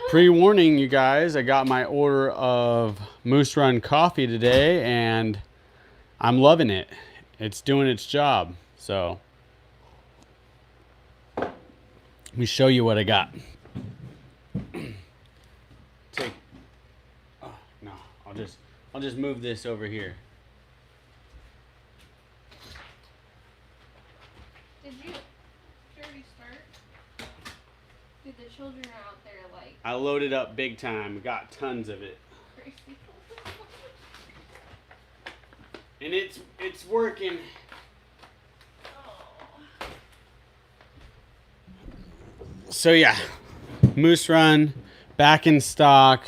Pre-warning, you guys, I got my order of Moose Run coffee today, and I'm loving it. It's doing its job. So, let me show you what I got. Oh, no, I'll just move this over here. Did you already start? Dude, the children are out there like... I loaded up big time. Got tons of it. Crazy. And it's working. Oh. So yeah, Moose Run back in stock.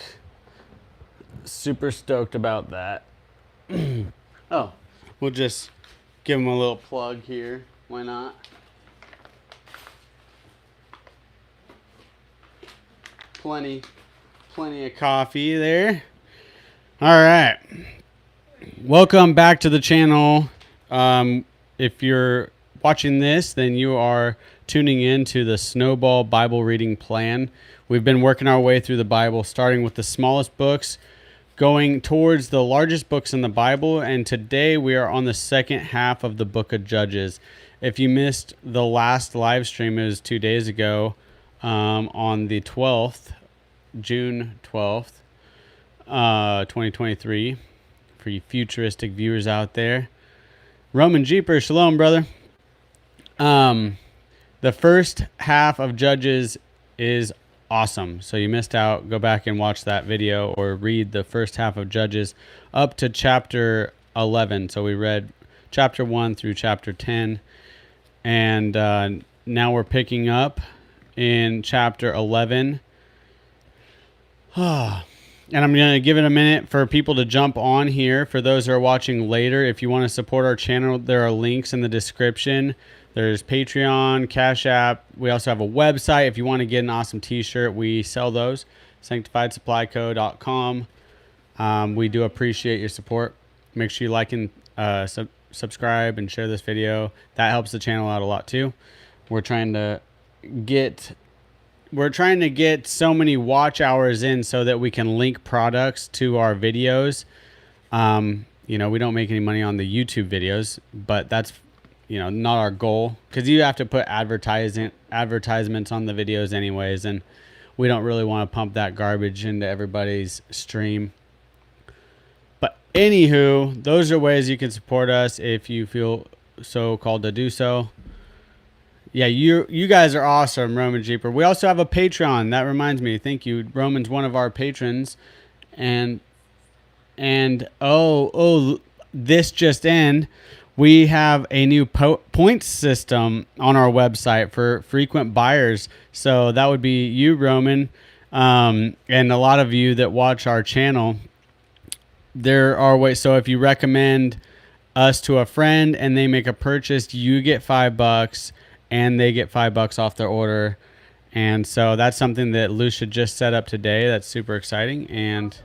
Super stoked about that. Oh, we'll just give them a little plug here. Why not? Plenty of coffee there. All right. Welcome back to the channel. If you're watching this, then you are tuning in to the Snowball Bible reading plan. We've been working our way through the Bible, starting with the smallest books, going towards the largest books in the Bible, and today we are on the second half of the book of Judges. If you missed the last live stream, it was 2 days ago, on the 12th, June 12th, 2023. For you futuristic viewers out there. Roman Jeeper, shalom, brother. The first half of Judges is awesome. So you missed out. Go back and watch that video or read the first half of Judges up to chapter 11. So we read chapter 1 through chapter 10. And now we're picking up in chapter 11. And I'm going to give it a minute for people to jump on here. For those who are watching later, if you want to support our channel, there are links in the description. There's Patreon, Cash App. We also have a website. If you want to get an awesome t-shirt, we sell those. SanctifiedSupplyCo.com. We do appreciate your support. Make sure you like and subscribe and share this video. That helps the channel out a lot too. We're trying to get so many watch hours in so that we can link products to our videos. We don't make any money on the YouTube videos, but that's, not our goal, because you have to put advertisements on the videos anyways, and we don't really want to pump that garbage into everybody's stream. But anywho, those are ways you can support us if you feel so called to do so. Yeah, you guys are awesome, Roman Jeeper. We also have a Patreon. That reminds me. Thank you. Roman's one of our patrons. And this just in. We have a new points system on our website for frequent buyers. So that would be you, Roman, and a lot of you that watch our channel. There are ways. So if you recommend us to a friend and they make a purchase, you get $5. And they get $5 off their order. And so that's something that Lucia just set up today. That's super exciting. And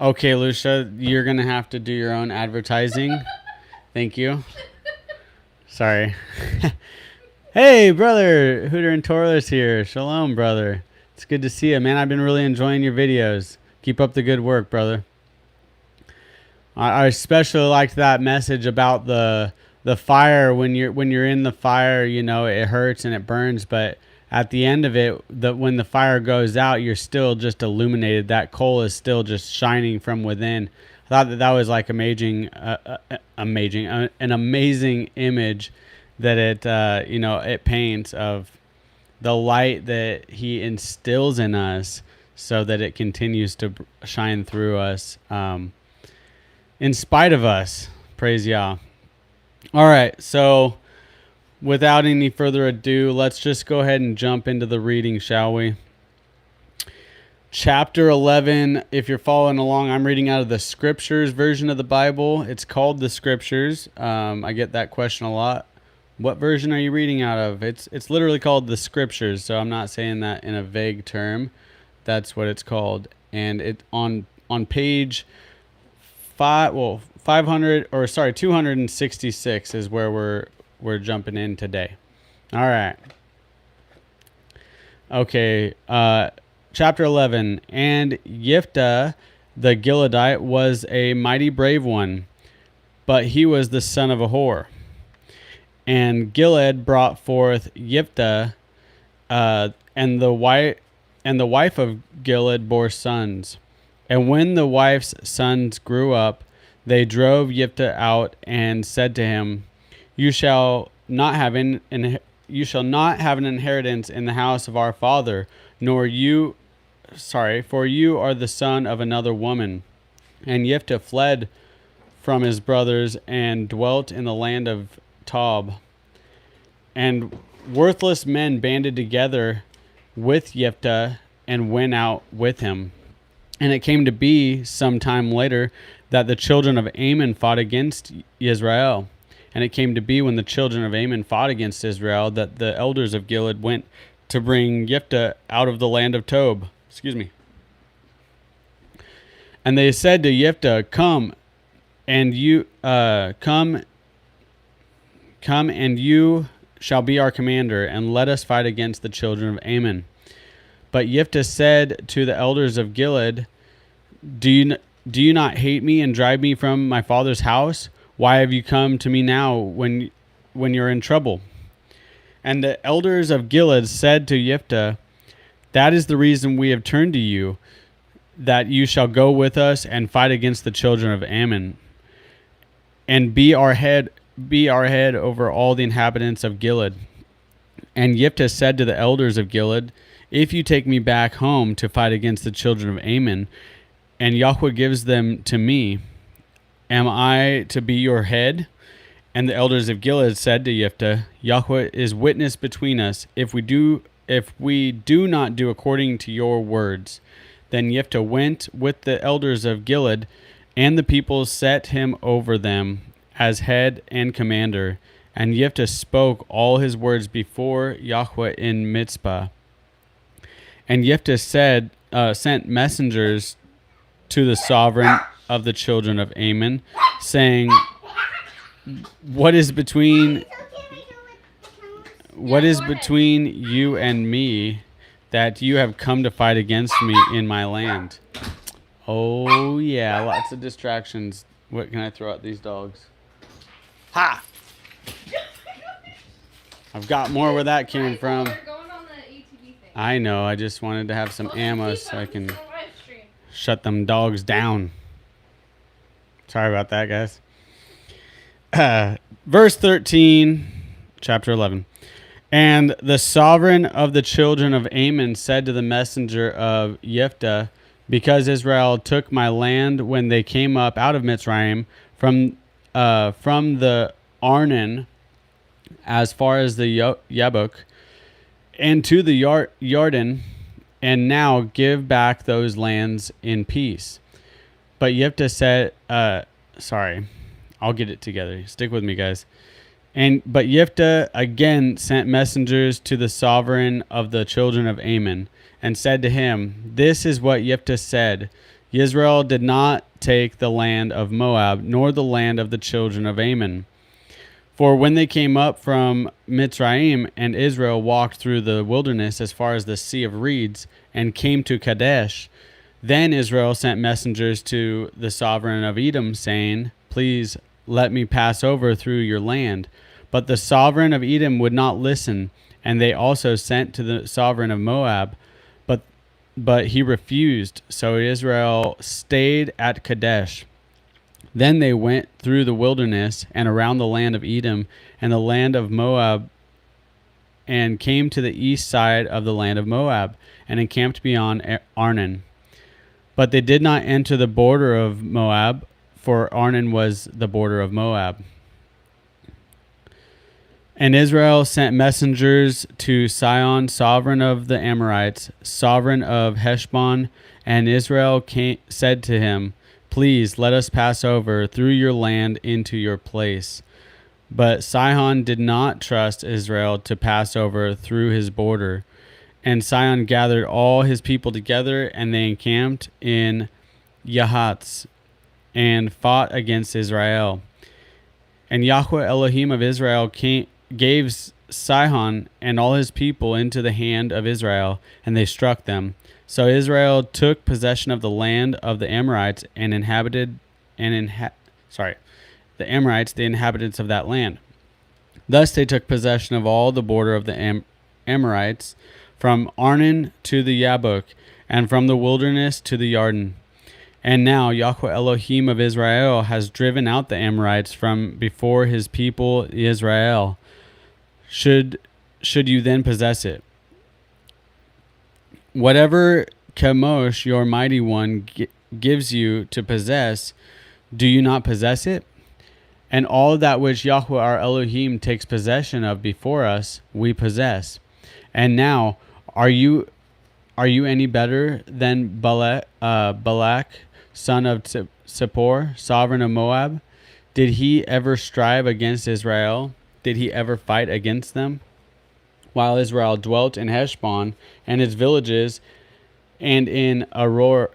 okay, Lucia, you're going to have to do your own advertising. Thank you. Sorry. Hey, brother. Hooter and Torless here. Shalom, brother. It's good to see you, man. I've been really enjoying your videos. Keep up the good work, brother. I especially liked that message about the fire. When you're in the fire, it hurts and it burns, but at the end of it, when the fire goes out, you're still just illuminated. That coal is still just shining from within. I thought that was like an amazing image that it paints of the light that he instills in us, so that it continues to shine through us, in spite of us. Praise Yah. All right, so without any further ado, let's just go ahead and jump into the reading, shall we? Chapter 11, if you're following along, I'm reading out of the Scriptures version of the Bible. It's called the Scriptures. I get that question a lot. What version are you reading out of? It's literally called the Scriptures, so I'm not saying that in a vague term. That's what it's called. And it on page 266 is where we're jumping in today. All right. Okay, chapter 11. And Yiftah the Gileadite was a mighty brave one, but he was the son of a whore. And Gilead brought forth Yiftah, and the wife of Gilead bore sons. And when the wife's sons grew up, they drove Yiftah out and said to him, "You shall not have you shall not have an inheritance in the house of our father, for you are the son of another woman." And Yiftah fled from his brothers and dwelt in the land of Tob. And worthless men banded together with Yiftah and went out with him. And it came to be some time later that the children of Ammon fought against Israel. And it came to be when the children of Ammon fought against Israel that the elders of Gilead went to bring Yiftah out of the land of Tob. And they said to Yiftah, "Come, and you come and you shall be our commander, and let us fight against the children of Ammon." But Yiftah said to the elders of Gilead, Do you not hate me and drive me from my father's house? Why have you come to me now when you're in trouble? And the elders of Gilead said to Yiftah, "That is the reason we have turned to you, that you shall go with us and fight against the children of Ammon, and be our head over all the inhabitants of Gilead." And Yiftah said to the elders of Gilead, "If you take me back home to fight against the children of Ammon, and Yahweh gives them to me, am I to be your head?" And the elders of Gilead said to Yiftah, "Yahweh is witness between us, if we do not do according to your words." Then Yiftah went with the elders of Gilead, and the people set him over them as head and commander. And Yiftah spoke all his words before Yahweh in Mizpah. And Yiftah sent messengers to the sovereign of the children of Ammon, saying, What is between you and me, that you have come to fight against me in my land?" Oh yeah, lots of distractions. What can I throw at these dogs? Ha! I've got more where that came from. We're going on the ATV thing. I know, I just wanted to have some ammo so I can shut them dogs down. Sorry about that, guys. Verse 13, chapter 11. And the sovereign of the children of Ammon said to the messenger of Yiftah, "Because Israel took my land when they came up out of Mitzrayim from the Arnon as far as the Yabok and to the Jordan, and now give back those lands in peace." But Yiftah said, I'll get it together. Stick with me, guys. But Yiftah again sent messengers to the sovereign of the children of Ammon, and said to him, "This is what Yiftah said: Israel did not take the land of Moab, nor the land of the children of Ammon. For when they came up from Mitzrayim, and Israel walked through the wilderness as far as the Sea of Reeds, and came to Kadesh, then Israel sent messengers to the sovereign of Edom, saying, Please let me pass over through your land. But the sovereign of Edom would not listen, and they also sent to the sovereign of Moab, but he refused. So Israel stayed at Kadesh. Then they went through the wilderness and around the land of Edom and the land of Moab, and came to the east side of the land of Moab, and encamped beyond Arnon. But they did not enter the border of Moab, for Arnon was the border of Moab. And Israel sent messengers to Sihon, sovereign of the Amorites, sovereign of Heshbon, and Israel said to him, Please let us pass over through your land into your place. But Sihon did not trust Israel to pass over through his border. And Sihon gathered all his people together, and they encamped in Yahatz and fought against Israel. And Yahweh Elohim of Israel gave Sihon and all his people into the hand of Israel, and they struck them. So Israel took possession of the land of the Amorites and the Amorites, the inhabitants of that land. Thus they took possession of all the border of the Amorites, from Arnon to the Yabok, and from the wilderness to the Yarden. And now Yahweh Elohim of Israel has driven out the Amorites from before his people Israel. Should you then possess it? Whatever Chemosh, your mighty one, gives you to possess, do you not possess it? And all that which Yahweh our Elohim takes possession of before us, we possess. And now, are you any better than Balak, son of Zippor, sovereign of Moab? Did he ever strive against Israel? Did he ever fight against them? While Israel dwelt in Heshbon and its villages, and in Aroer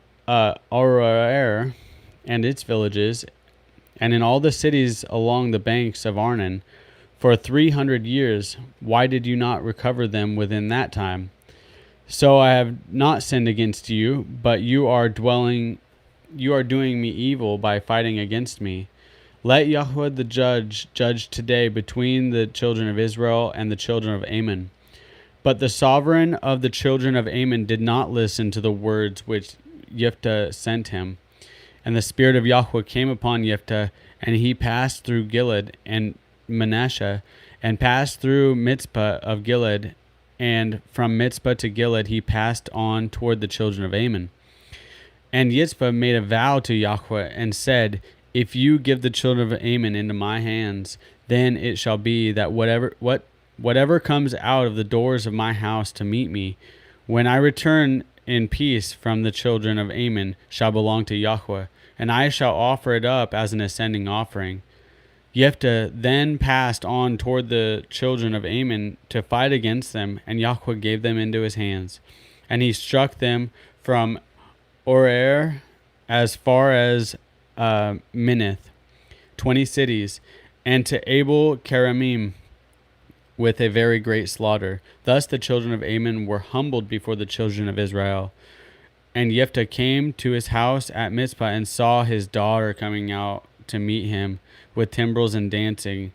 and its villages, and in all the cities along the banks of Arnon, for 300 years, why did you not recover them within that time? So I have not sinned against you, but you are doing me evil by fighting against me. Let Yahweh the judge today between the children of Israel and the children of Ammon. But the sovereign of the children of Ammon did not listen to the words which Jephthah sent him. And the spirit of Yahweh came upon Jephthah, and he passed through Gilead and Manasseh, and passed through Mizpah of Gilead, and from Mizpah to Gilead he passed on toward the children of Ammon. And Yitzpah made a vow to Yahweh, and said, if you give the children of Ammon into my hands, then it shall be that whatever comes out of the doors of my house to meet me, when I return in peace from the children of Ammon, shall belong to Yahweh, and I shall offer it up as an ascending offering. Jephthah then passed on toward the children of Ammon to fight against them, and Yahweh gave them into his hands. And he struck them from Aroer as far as Minnith, 20 cities, and to Abel Keramim with a very great slaughter. Thus the children of Ammon were humbled before the children of Israel. And Jephthah came to his house at Mizpah and saw his daughter coming out to meet him with timbrels and dancing.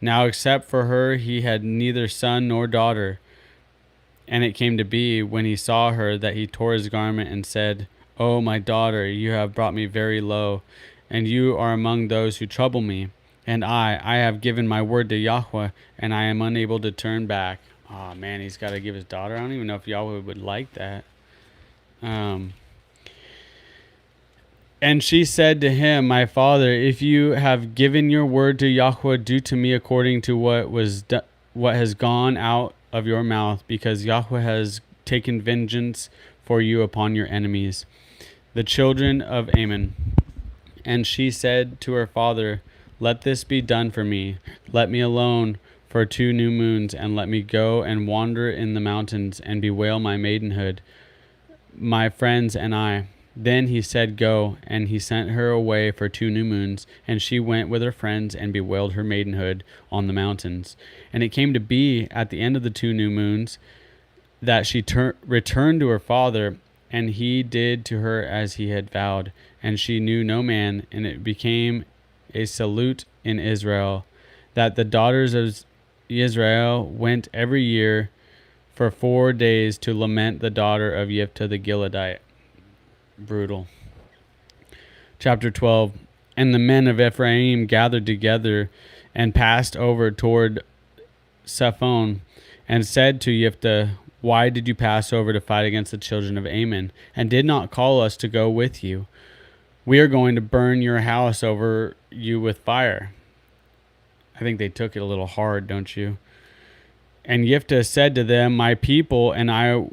Now except for her he had neither son nor daughter. And it came to be, when he saw her, that he tore his garment and said, O my daughter, you have brought me very low, and you are among those who trouble me. And I have given my word to Yahweh, and I am unable to turn back. Oh man, he's got to give his daughter. I don't even know if Yahweh would like that. And she said to him, my father, if you have given your word to Yahweh, do to me according to what has gone out of your mouth, because Yahweh has taken vengeance for you upon your enemies, the children of Ammon. And she said to her father, let this be done for me. Let me alone for 2 new moons, and let me go and wander in the mountains and bewail my maidenhood, my friends and I. Then he said, go, and he sent her away for 2 new moons, and she went with her friends and bewailed her maidenhood on the mountains. And it came to be at the end of the 2 new moons that she returned to her father, and he did to her as he had vowed, and she knew no man. And it became a salute in Israel that the daughters of Israel went every year for 4 days to lament the daughter of Jephthah the Gileadite. Brutal. Chapter 12. And the men of Ephraim gathered together and passed over toward Saphon, and said to Jephthah, why did you pass over to fight against the children of Ammon, and did not call us to go with you? We are going to burn your house over you with fire. I think they took it a little hard, don't you? And Jephthah said to them, my people and I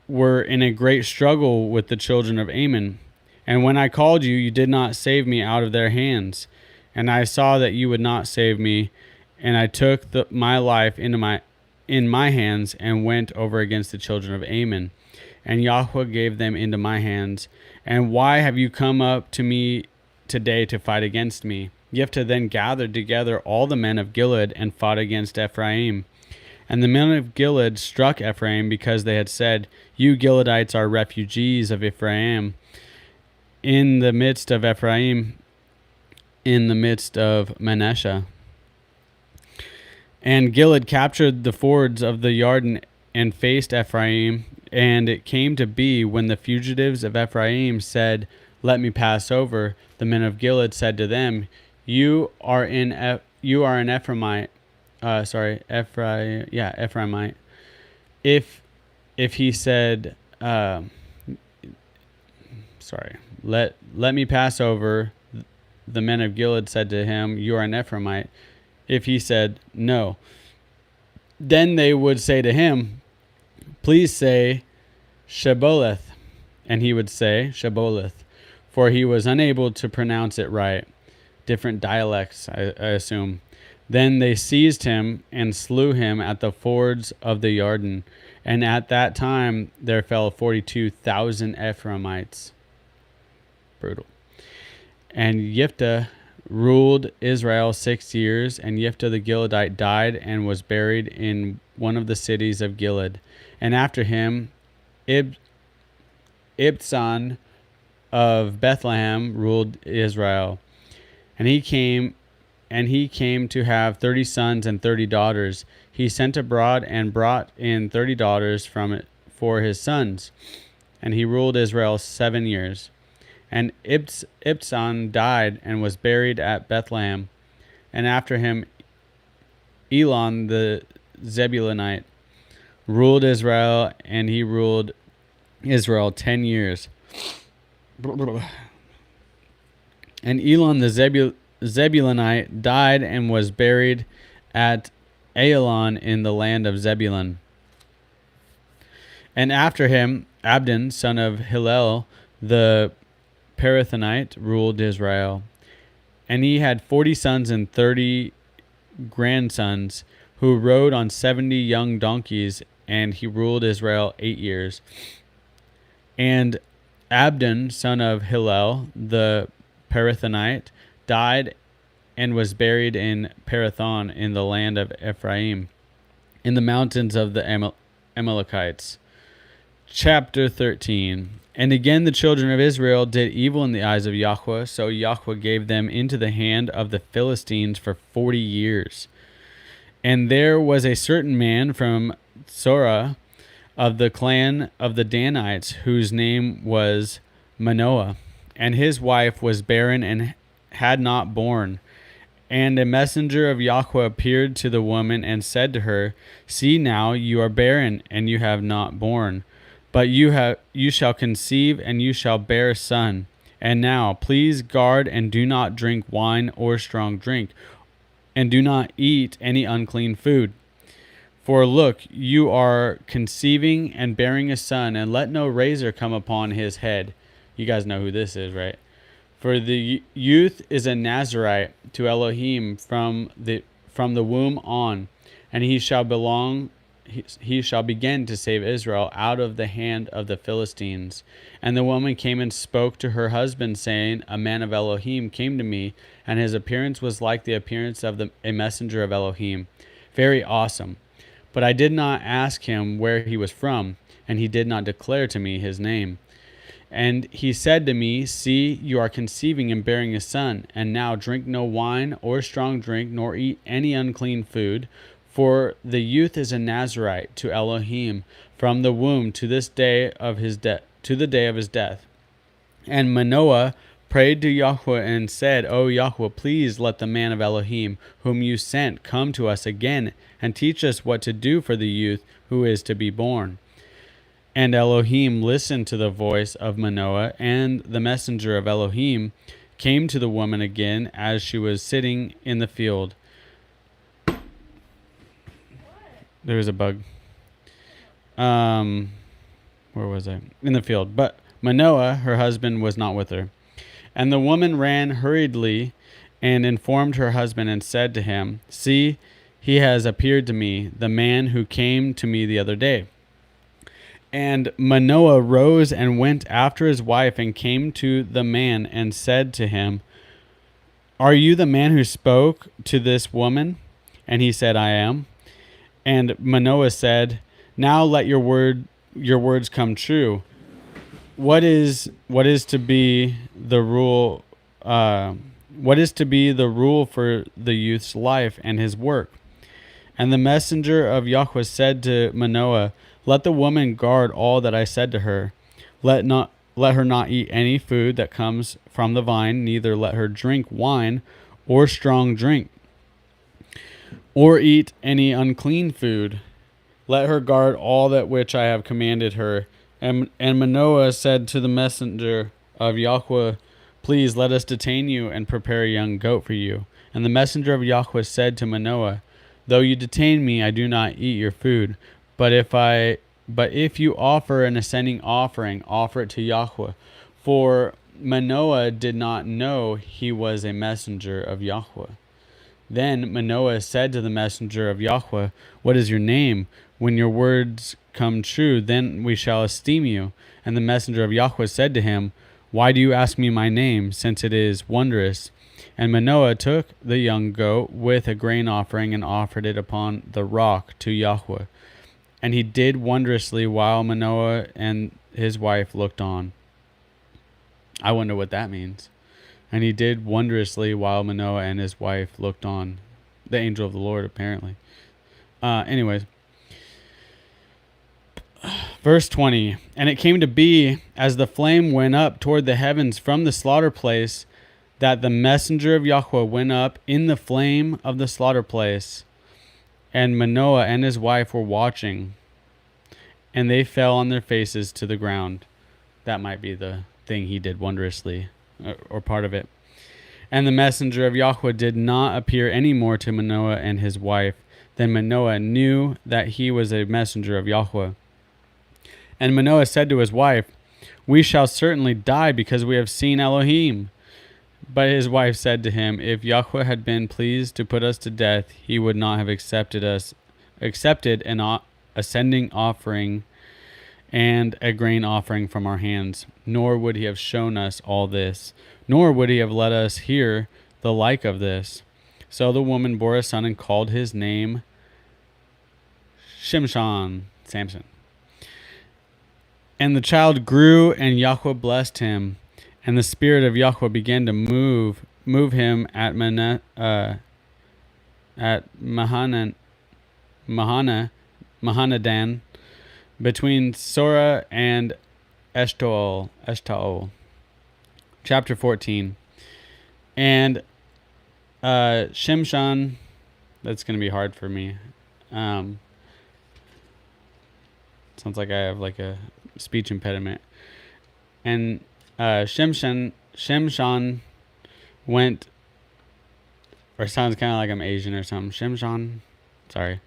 were in a great struggle with the children of Ammon. And when I called you, you did not save me out of their hands. And I saw that you would not save me, and I took my life in my hands and went over against the children of Ammon. And Yahweh gave them into my hands. And why have you come up to me today to fight against me? Jephthah then gathered together all the men of Gilead and fought against Ephraim. And the men of Gilead struck Ephraim because they had said, "You Gileadites are refugees of Ephraim." In the midst of Ephraim, in the midst of Manasseh. And Gilead captured the fords of the Jordan and faced Ephraim. And it came to be, when the fugitives of Ephraim said, "Let me pass over," the men of Gilead said to them, You are an Ephraimite. Ephraimite. If he said, let me pass over, the men of Gilead said to him, "You are an Ephraimite." If he said, "No," then they would say to him, "Please say Shebboleth." And he would say Shebboleth, for he was unable to pronounce it right. Different dialects, I assume. Then they seized him and slew him at the fords of the Jordan. And at that time there fell 42,000 Ephraimites. Brutal. And Jephthah ruled Israel 6 years, and Jephthah the Gileadite died and was buried in one of the cities of Gilead. And after him, Ibzan of Bethlehem ruled Israel. And he came to have 30 sons and 30 daughters. He sent abroad and brought in 30 daughters from it for his sons. And he ruled Israel 7 years. And Ibzan died and was buried at Bethlehem. And after him, Elon the Zebulunite ruled Israel, and he ruled Israel 10 years. And Elon the Zebulunite died and was buried at Aelon in the land of Zebulun. And after him, Abdon, son of Hillel, the Parathonite, ruled Israel. And he had 40 sons and 30 grandsons, who rode on 70 young donkeys, and he ruled Israel 8 years. And Abdon, son of Hillel, the Parathonite, died and was buried in Parathon in the land of Ephraim, in the mountains of the Amalekites. Chapter 13. And again the children of Israel did evil in the eyes of Yahweh, so Yahweh gave them into the hand of the Philistines for 40 years. And there was a certain man from Zorah of the clan of the Danites, whose name was Manoah, and his wife was barren and had not borne. And a messenger of Yahweh appeared to the woman and said to her, "See now, you are barren, and you have not borne. But you shall conceive, and you shall bear a son. And now, please guard and do not drink wine or strong drink, and do not eat any unclean food. For look, you are conceiving and bearing a son, and let no razor come upon his head." You guys know who this is, right? "For the youth is a Nazarite to Elohim from the womb on, and he shall begin to save Israel out of the hand of the Philistines." And the woman came and spoke to her husband, saying, "A man of Elohim came to me, and his appearance was like the appearance of a messenger of Elohim, very awesome. But I did not ask him where he was from, and he did not declare to me his name. And he said to me, See, you are conceiving and bearing a son, and now drink no wine or strong drink, nor eat any unclean food, for the youth is a Nazarite to Elohim from the womb to this day of his death, to the day of his death." And Manoah prayed to Yahweh and said, "O Yahweh, please let the man of Elohim, whom you sent, come to us again and teach us what to do for the youth who is to be born." And Elohim listened to the voice of Manoah, and the messenger of Elohim came to the woman again as she was sitting in the field. There was a bug. Where was I? In the field. But Manoah, her husband, was not with her. And the woman ran hurriedly and informed her husband and said to him, "See, he has appeared to me, the man who came to me the other day." And Manoah rose and went after his wife and came to the man and said to him, "Are you the man who spoke to this woman?" And he said, "I am." And Manoah said, "Now let your words come true. What is to be the rule? What is to be the rule for the youth's life and his work?" And the messenger of Yahweh said to Manoah, "Let the woman guard all that I said to her. Let her not eat any food that comes from the vine, neither let her drink wine or strong drink, or eat any unclean food. Let her guard all that which I have commanded her." And Manoah said to the messenger of Yahweh, "Please let us detain you and prepare a young goat for you." And the messenger of Yahweh said to Manoah, "Though you detain me, I do not eat your food. But if you offer an ascending offering, offer it to Yahweh." For Manoah did not know he was a messenger of Yahweh. Then Manoah said to the messenger of Yahweh, "What is your name? When your words come true, then we shall esteem you." And the messenger of Yahweh said to him, "Why do you ask me my name, since it is wondrous?" And Manoah took the young goat with a grain offering and offered it upon the rock to Yahweh. And he did wondrously while Manoah and his wife looked on. I wonder what that means. And he did wondrously while Manoah and his wife looked on. The angel of the Lord, apparently. Anyways. Verse 20. And it came to be, as the flame went up toward the heavens from the slaughter place, that the messenger of Yahweh went up in the flame of the slaughter place. And Manoah and his wife were watching. And they fell on their faces to the ground. That might be the thing he did wondrously, or part of it. And the messenger of Yahweh did not appear any more to Manoah and his wife. Then Manoah knew that he was a messenger of Yahweh. And Manoah said to his wife, "We shall certainly die because we have seen Elohim." But his wife said to him, "If Yahweh had been pleased to put us to death, he would not have accepted an ascending offering and a grain offering from our hands, nor would he have shown us all this, nor would he have let us hear the like of this." So the woman bore a son and called his name Shimshon, Samson. And the child grew, and Yahweh blessed him, and the spirit of Yahweh began to move him at Mahanadan, between Sora and Eshtaol. Chapter 14. And Shimshon, that's going to be hard for me. Sounds like I have like a speech impediment. And Shimshon went, or sounds kind of like I'm Asian or something. Shimshon, sorry.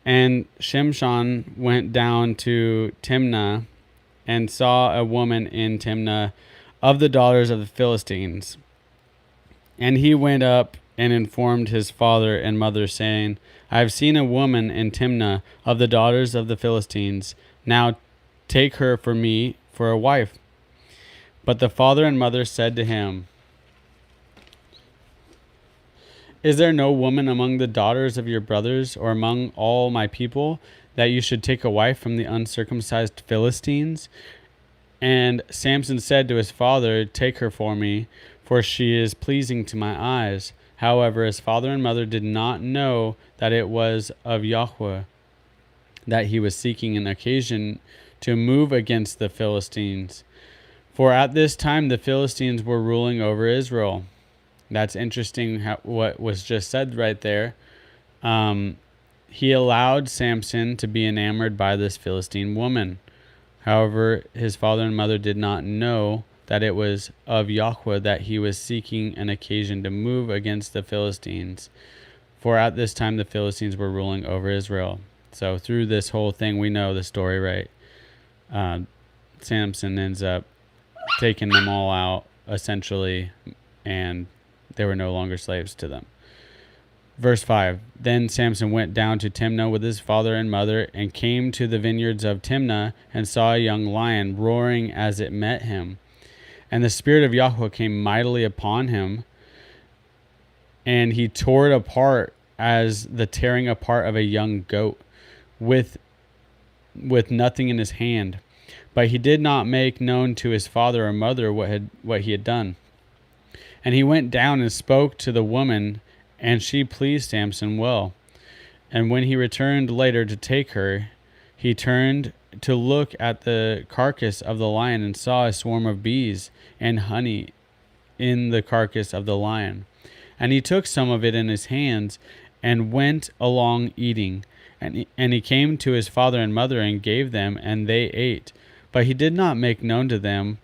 And Shimshon went down to Timnah and saw a woman in Timnah of the daughters of the Philistines. And he went up and informed his father and mother, saying, "I have seen a woman in Timnah of the daughters of the Philistines. Now take her for me for a wife." But the father and mother said to him, "Is there no woman among the daughters of your brothers or among all my people that you should take a wife from the uncircumcised Philistines?" And Samson said to his father, "Take her for me, for she is pleasing to my eyes." However, his father and mother did not know that it was of Yahweh, that he was seeking an occasion to move against the Philistines. For at this time the Philistines were ruling over Israel. That's interesting what was just said right there. He allowed Samson to be enamored by this Philistine woman. However, his father and mother did not know that it was of Yahweh that he was seeking an occasion to move against the Philistines. For at this time the Philistines were ruling over Israel. So through this whole thing, we know the story, right? Samson ends up taking them all out, essentially, and they were no longer slaves to them. Verse 5. Then Samson went down to Timnah with his father and mother, and came to the vineyards of Timnah, and saw a young lion roaring as it met him. And the spirit of Yahweh came mightily upon him, and he tore it apart as the tearing apart of a young goat with nothing in his hand. But he did not make known to his father or mother what he had done. And he went down and spoke to the woman, and she pleased Samson well. And when he returned later to take her, he turned to look at the carcass of the lion and saw a swarm of bees and honey in the carcass of the lion. And he took some of it in his hands and went along eating. And he came to his father and mother and gave them, and they ate. But he did not make known to them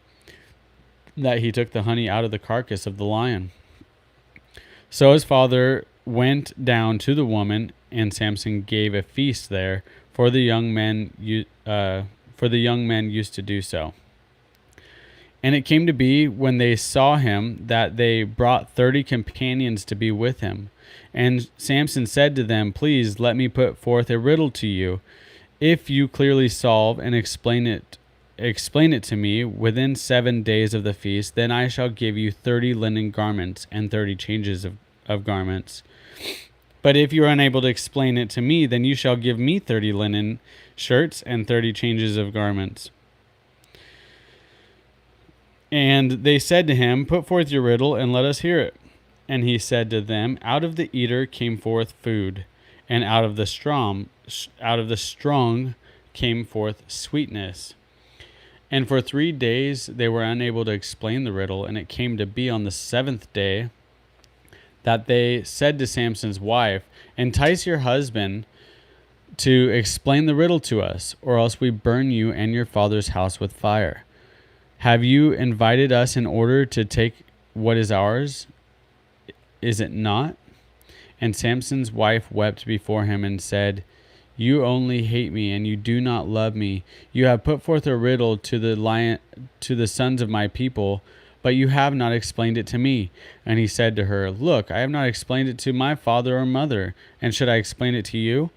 that he took the honey out of the carcass of the lion. So his father went down to the woman, and Samson gave a feast there, for the young men used to do so. And it came to be, when they saw him, that they brought 30 companions to be with him. And Samson said to them, "Please let me put forth a riddle to you. If you clearly solve and explain it to me within 7 days of the feast, then I shall give you 30 linen garments and 30 changes of garments. But if you are unable to explain it to me, then you shall give me 30 linen shirts and 30 changes of garments." And they said to him, "Put forth your riddle, and let us hear it." And he said to them, "Out of the eater came forth food, and out of the strong came forth sweetness." And for 3 days they were unable to explain the riddle. And it came to be on the 7th day that they said to Samson's wife, "Entice your husband to explain the riddle to us, or else we burn you and your father's house with fire. Have you invited us in order to take what is ours? Is it not?" And Samson's wife wept before him and said, "You only hate me, and you do not love me. You have put forth a riddle to the sons of my people, but you have not explained it to me." And he said to her, "Look, I have not explained it to my father or mother, and should I explain it to you?"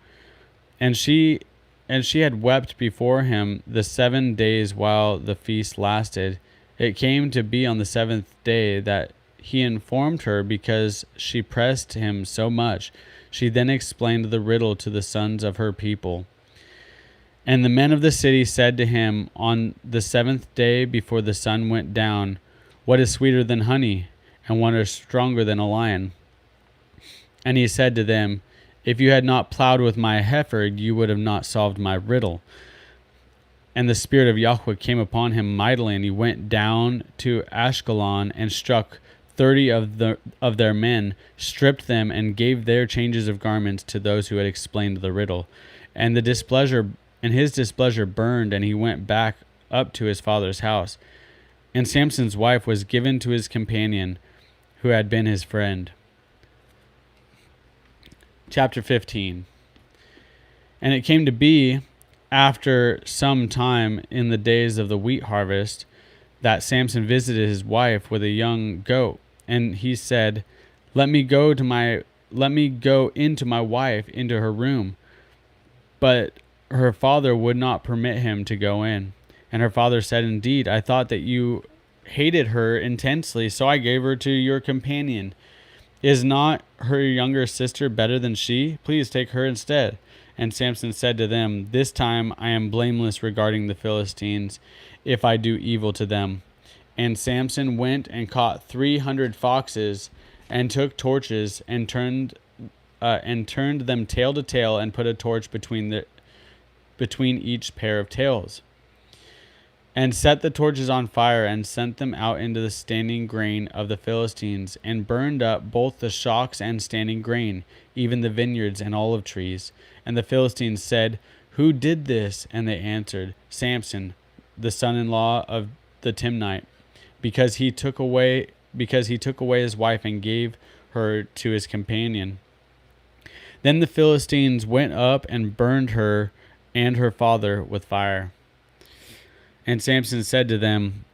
And she had wept before him the 7 days while the feast lasted. It came to be on the 7th day that he informed her, because she pressed him so much. She then explained the riddle to the sons of her people. And the men of the city said to him on the 7th day before the sun went down, "What is sweeter than honey, and what is stronger than a lion?" And he said to them, "If you had not plowed with my heifer, you would have not solved my riddle." And the Spirit of Yahweh came upon him mightily, and he went down to Ashkelon and struck 30 of their men, stripped them, and gave their changes of garments to those who had explained the riddle. And his displeasure burned, and he went back up to his father's house. And Samson's wife was given to his companion, who had been his friend. Chapter 15. And it came to be, after some time in the days of the wheat harvest, that Samson visited his wife with a young goat. And he said, let me go into my wife into her room." But her father would not permit him to go in. And her father said, "Indeed, I thought that you hated her intensely, so I gave her to your companion. Is not her younger sister better than she? Please take her instead." And Samson said to them, "This time I am blameless regarding the Philistines, if I do evil to them." And Samson went and caught 300 foxes, and took torches, and turned them tail to tail, and put a torch between each pair of tails, and set the torches on fire, and sent them out into the standing grain of the Philistines, and burned up both the shocks and standing grain, even the vineyards and olive trees. And the Philistines said, "Who did this?" And they answered, "Samson, the son-in-law of the Timnite, because he took away his wife and gave her to his companion." Then the Philistines went up and burned her and her father with fire. And Samson said to them,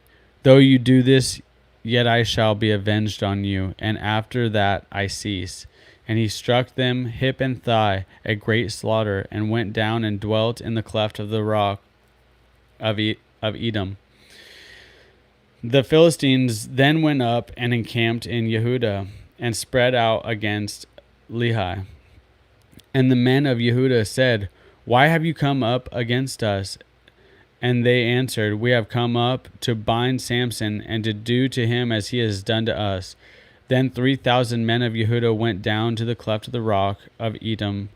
"Though you do this, yet I shall be avenged on you, and after that I cease." And he struck them hip and thigh, a great slaughter, and went down and dwelt in the cleft of the rock of Edom. The Philistines then went up and encamped in Yehudah, and spread out against Lehi. And the men of Yehuda said, "Why have you come up against us?" And they answered, "We have come up to bind Samson and to do to him as he has done to us." Then 3,000 men of Yehuda went down to the cleft of the rock of Edom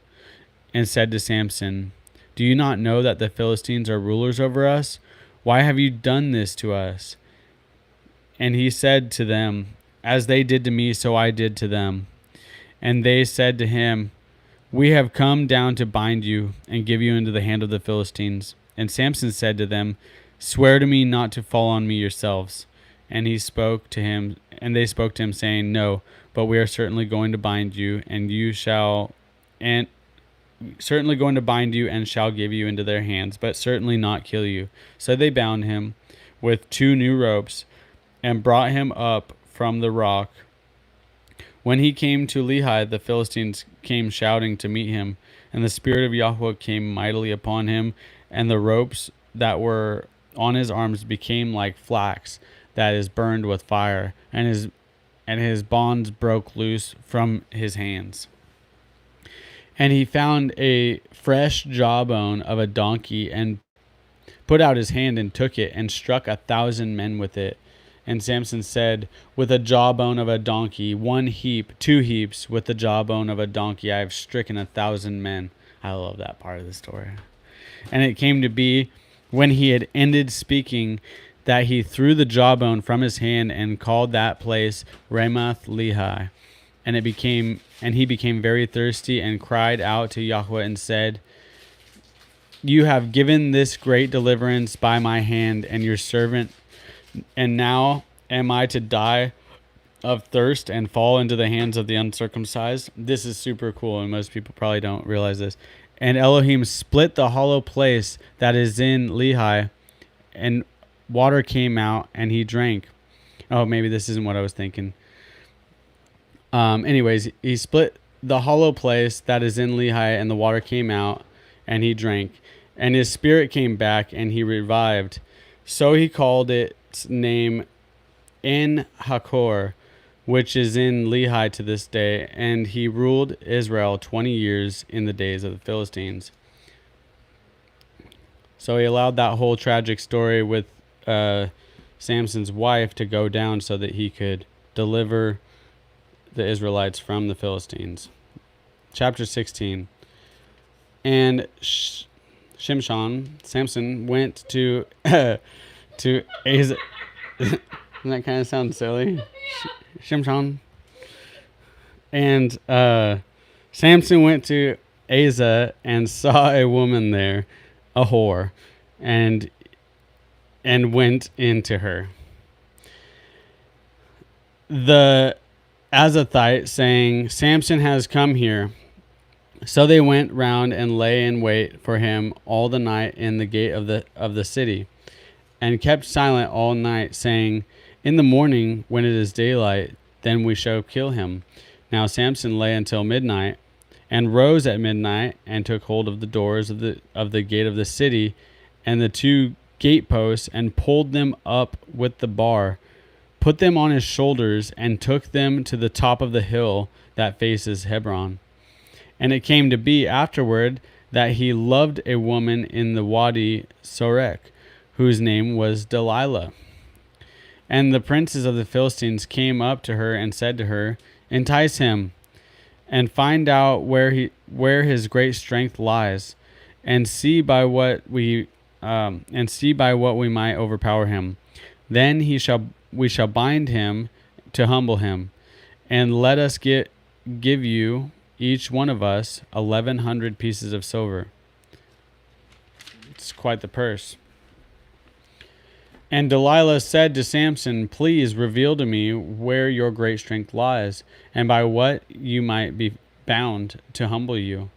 and said to Samson, "Do you not know that the Philistines are rulers over us? Why have you done this to us?" And he said to them, "As they did to me, so I did to them." And they said to him, "We have come down to bind you and give you into the hand of the Philistines." And Samson said to them, "Swear to me not to fall on me yourselves." And he spoke to him, and they spoke to him, saying, "No, but we are certainly going to bind you, and you shall, and certainly going to bind you, and shall give you into their hands, but certainly not kill you." So they bound him with 2 new ropes, and brought him up from the rock. When he came to Lehi, the Philistines came shouting to meet him, and the Spirit of Yahweh came mightily upon him, and the ropes that were on his arms became like flax that is burned with fire, and his bonds broke loose from his hands. And he found a fresh jawbone of a donkey, and put out his hand and took it, and struck 1,000 men with it. And Samson said, "With a jawbone of a donkey, 1 heap, 2 heaps, with the jawbone of a donkey, I have stricken 1,000 men." I love that part of the story. And it came to be, when he had ended speaking, that he threw the jawbone from his hand and called that place Ramath Lehi. And he became very thirsty and cried out to Yahweh and said, "You have given this great deliverance by my hand and your servant, and now am I to die of thirst and fall into the hands of the uncircumcised?" This is super cool, and most people probably don't realize this. And Elohim split the hollow place that is in Lehi, and water came out, and he drank. Oh, maybe this isn't what I was thinking. Anyways, he split the hollow place that is in Lehi, and the water came out, and he drank. And his spirit came back, and he revived. So he called its name En Hakor, which is in Lehi to this day. And he ruled Israel 20 years in the days of the Philistines. So he allowed that whole tragic story with Samson's wife to go down so that he could deliver the Israelites from the Philistines. Chapter 16. And Samson went to to Asa. Doesn't that kind of sound silly? Shimshon. And Samson went to Asa and saw a woman there, a whore, and went into her. The Azathite saying, "Samson has come here." So they went round and lay in wait for him all the night in the gate of the city, and kept silent all night, saying, "In the morning, when it is daylight, then we shall kill him." Now Samson lay until midnight, and rose at midnight, and took hold of the doors of the gate of the city, and the 2 gateposts, and pulled them up with the bar, put them on his shoulders, and took them to the top of the hill that faces Hebron. And it came to be afterward that he loved a woman in the Wadi Sorek, whose name was Delilah. And the princes of the Philistines came up to her and said to her, "Entice him, and find out where his great strength lies, and see by what we might overpower him. Then we shall bind him to humble him, and let us give you, each one of us, 1,100 pieces of silver." It's quite the purse. And Delilah said to Samson, "Please reveal to me where your great strength lies, and by what you might be bound to humble you."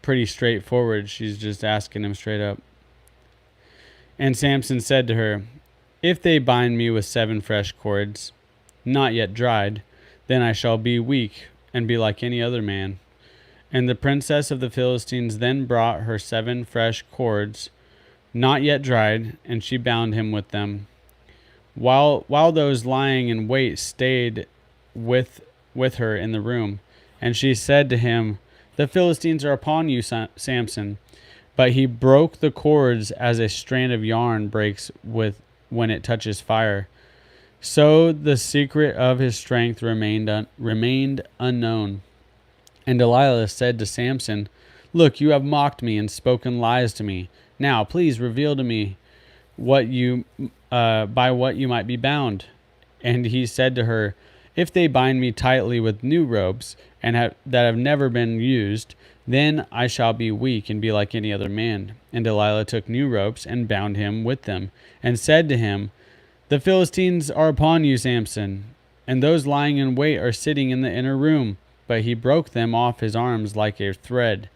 Pretty straightforward. She's just asking him straight up. And Samson said to her, "If they bind me with 7 fresh cords, not yet dried, then I shall be weak and be like any other man." And the princess of the Philistines then brought her 7 fresh cords, not yet dried, and she bound him with them. While those lying in wait stayed with her in the room, and she said to him, "The Philistines are upon you, Samson." But he broke the cords as a strand of yarn breaks when it touches fire. So the secret of his strength remained unknown. And Delilah said to Samson, "Look, you have mocked me and spoken lies to me. Now, please reveal to me what you by what you might be bound." And he said to her, "If they bind me tightly with new ropes that have never been used, then I shall be weak and be like any other man." And Delilah took new ropes and bound him with them, and said to him, "The Philistines are upon you, Samson, and those lying in wait are sitting in the inner room." But he broke them off his arms like a thread.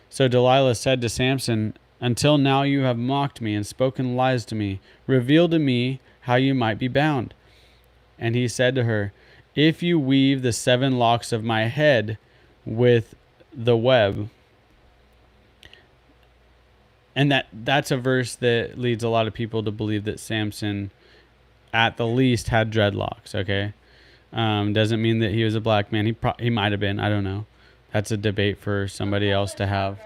So Delilah said to Samson, "Until now you have mocked me and spoken lies to me. Reveal to me how you might be bound." And he said to her, "If you weave the 7 locks of my head with the web." And that's a verse that leads a lot of people to believe that Samson at the least had dreadlocks. Okay, doesn't mean that he was a black man. He might have been. I don't know. That's a debate for somebody else to have.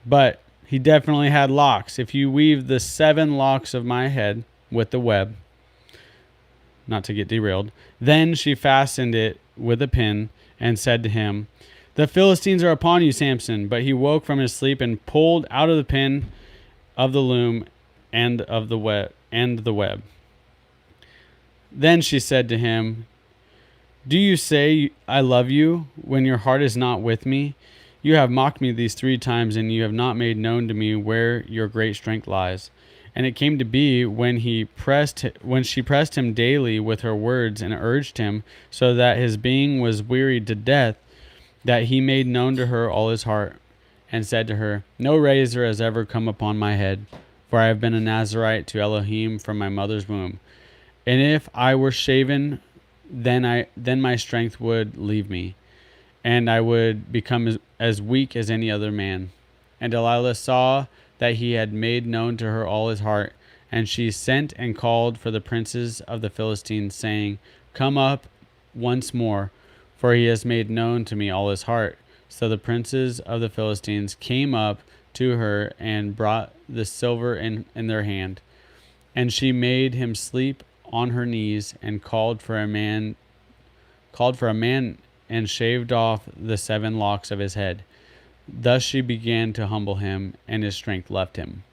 But he definitely had locks. If you weave the 7 locks of my head with the web, not to get derailed, then she fastened it with a pin and said to him, "The Philistines are upon you, Samson." But he woke from his sleep and pulled out of the pin of the loom and of the web. Then she said to him, "Do you say I love you when your heart is not with me? You have mocked me these 3 times, and you have not made known to me where your great strength lies." And it came to be when she pressed him daily with her words and urged him so that his being was wearied to death, that he made known to her all his heart, and said to her, "No razor has ever come upon my head, for I have been a Nazarite to Elohim from my mother's womb. And if I were shaven, then my strength would leave me, and I would become as weak as any other man." And Delilah saw that he had made known to her all his heart, and she sent and called for the princes of the Philistines, saying, "Come up once more, for he has made known to me all his heart." So the princes of the Philistines came up to her and brought the silver in their hand. And she made him sleep on her knees and called for a man and shaved off the 7 locks of his head. Thus she began to humble him, and his strength left him.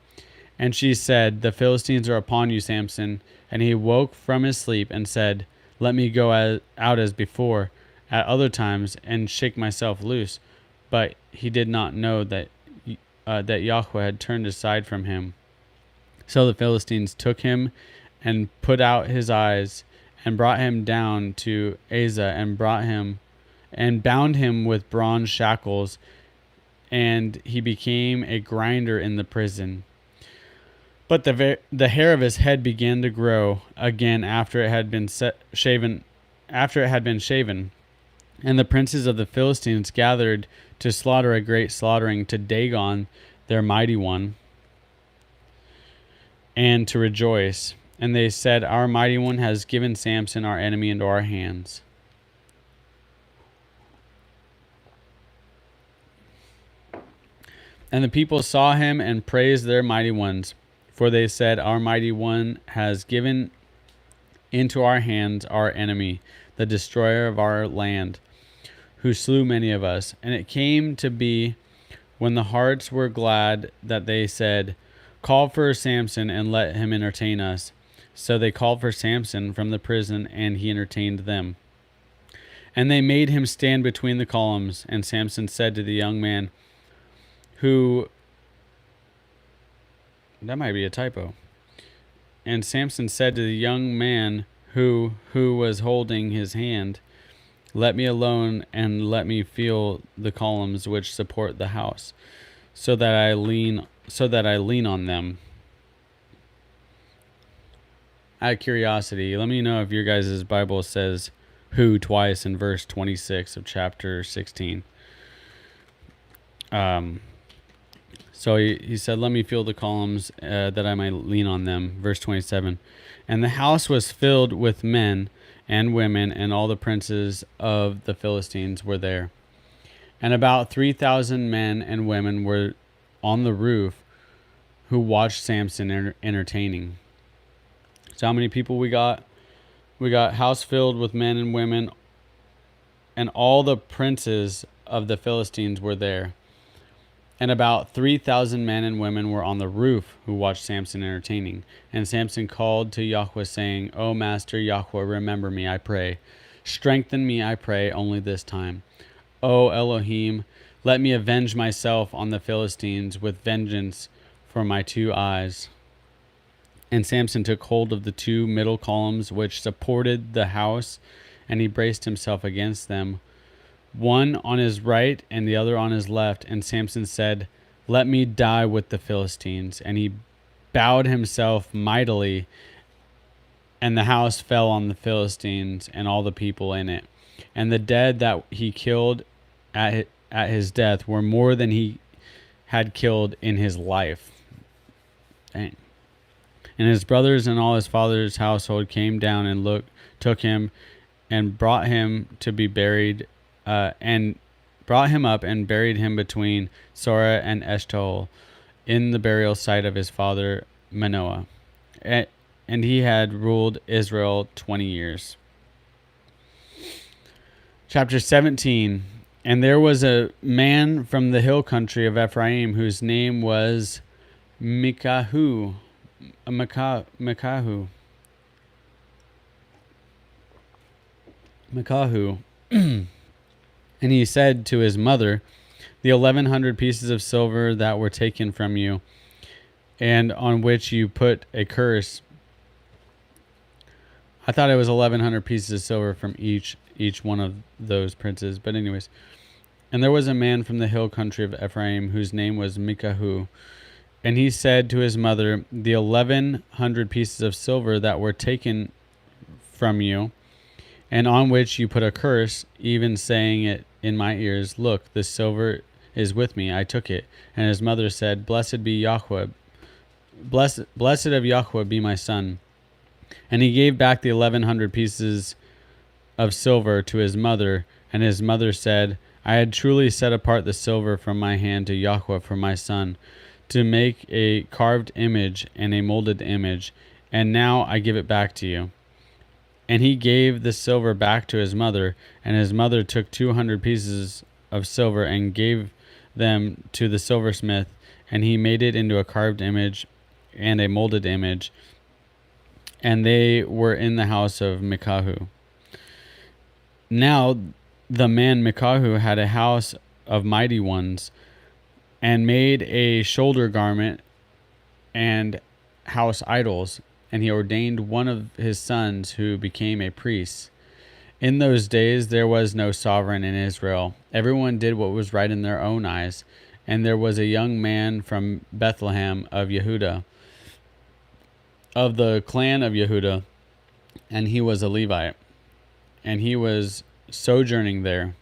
And she said, "The Philistines are upon you, Samson." And he woke from his sleep and said, "Let me go out as before, at other times, and shake myself loose." But he did not know that Yahweh had turned aside from him. So the Philistines took him and put out his eyes and brought him down to Asa and bound him with bronze shackles, and he became a grinder in the prison. But the hair of his head began to grow again after it had been shaven. And the princes of the Philistines gathered to slaughter a great slaughtering to Dagon, their mighty one, and to rejoice. And they said, "Our mighty one has given Samson, our enemy, into our hands." And the people saw him and praised their mighty ones. For they said, "Our mighty one has given into our hands our enemy, the destroyer of our land, who slew many of us." And it came to be, when the hearts were glad, that they said, "Call for Samson and let him entertain us." So they called for Samson from the prison, and he entertained them. And they made him stand between the columns. And Samson said to the young man that might be a typo. And Samson said to the young man who was holding his hand, "Let me alone, and let me feel the columns which support the house, so that I lean on them." Out of curiosity, let me know if your guys' Bible says "who" twice in verse 26 of chapter 16. So he said, "Let me feel the columns that I might lean on them." Verse 27. And the house was filled with men and women, and all the princes of the Philistines were there. And about 3,000 men and women were on the roof who watched Samson entertaining. So how many people we got? We got house filled with men and women, and all the princes of the Philistines were there. And about 3,000 men and women were on the roof who watched Samson entertaining. And Samson called to Yahweh, saying, O Master Yahweh, remember me, I pray. Strengthen me, I pray, only this time. O Elohim, let me avenge myself on the Philistines with vengeance for my 2 eyes. And Samson took hold of the 2 middle columns which supported the house, and he braced himself against them, one on his right and the other on his left. And Samson said, let me die with the Philistines. And he bowed himself mightily, and the house fell on the Philistines and all the people in it. And the dead that he killed at his death were more than he had killed in his life. Dang. And his brothers and all his father's household came down and took him and brought him to be buried, and brought him up and buried him between Sora and Eshtaol in the burial site of his father Manoah. And he had ruled Israel 20 years. Chapter 17. And there was a man from the hill country of Ephraim whose name was Mikahu. Mikahu. And he said to his mother, the 1,100 pieces of silver that were taken from you, and on which you put a curse. I thought it was 1,100 pieces of silver from each one of those princes. But anyways, and there was a man from the hill country of Ephraim whose name was Mikahu. And he said to his mother, the 1,100 pieces of silver that were taken from you, and on which you put a curse, even saying it in my ears, look, this silver is with me, I took it. And his mother said, blessed be Yahweh, blessed of Yahweh be my son. And he gave back the 1,100 pieces of silver to his mother. And his mother said, I had truly set apart the silver from my hand to Yahweh for my son, to make a carved image and a molded image, and now I give it back to you. And he gave the silver back to his mother, and his mother took 200 pieces of silver and gave them to the silversmith, and he made it into a carved image and a molded image, and they were in the house of Mikahu. Now the man Mikahu had a house of mighty ones, and made a shoulder garment and house idols, and he ordained one of his sons who became a priest. In those days there was no sovereign in Israel. Everyone did what was right in their own eyes. And there was a young man from Bethlehem of Yehuda, of the clan of Yehuda, and he was a Levite, and he was sojourning there.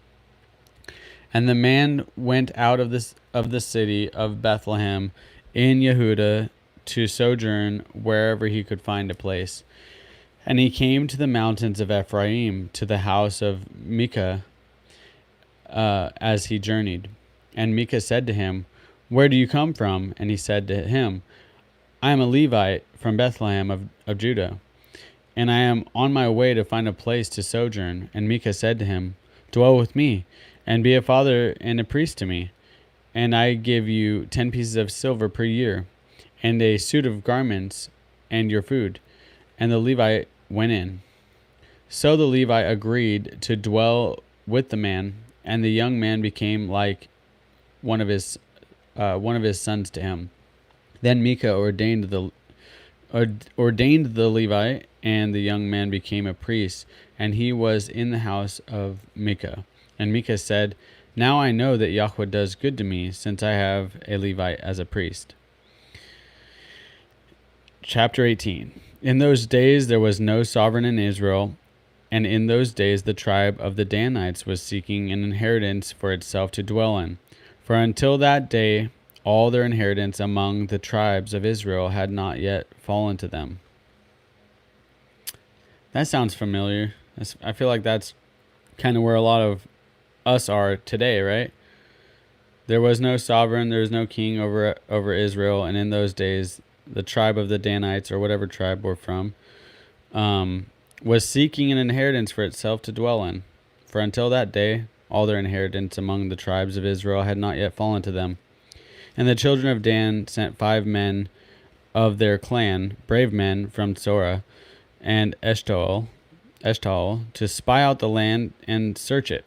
And the man went out of the city of Bethlehem in Yehuda to sojourn wherever he could find a place. And he came to the mountains of Ephraim, to the house of Micah, as he journeyed. And Micah said to him, where do you come from? And he said to him, I am a Levite from Bethlehem of Judah, and I am on my way to find a place to sojourn. And Micah said to him, dwell with me, and be a father and a priest to me, and I give you 10 pieces of silver per year, and a suit of garments, and your food. And the Levite went in. So the Levite agreed to dwell with the man, and the young man became like one of his sons to him. Then Micah ordained the Levite, and the young man became a priest, and he was in the house of Micah. And Micah said, now I know that Yahweh does good to me, since I have a Levite as a priest. Chapter 18. In those days there was no sovereign in Israel, and in those days the tribe of the Danites was seeking an inheritance for itself to dwell in. For until that day all their inheritance among the tribes of Israel had not yet fallen to them. That sounds familiar. I feel like that's kind of where a lot of us are today, right? There was no sovereign, there was no king over Israel, and in those days, the tribe of the Danites, or whatever tribe we're from, was seeking an inheritance for itself to dwell in. For until that day, all their inheritance among the tribes of Israel had not yet fallen to them. And the children of Dan sent 5 men of their clan, brave men from Zorah and Eshtaol, to spy out the land and search it.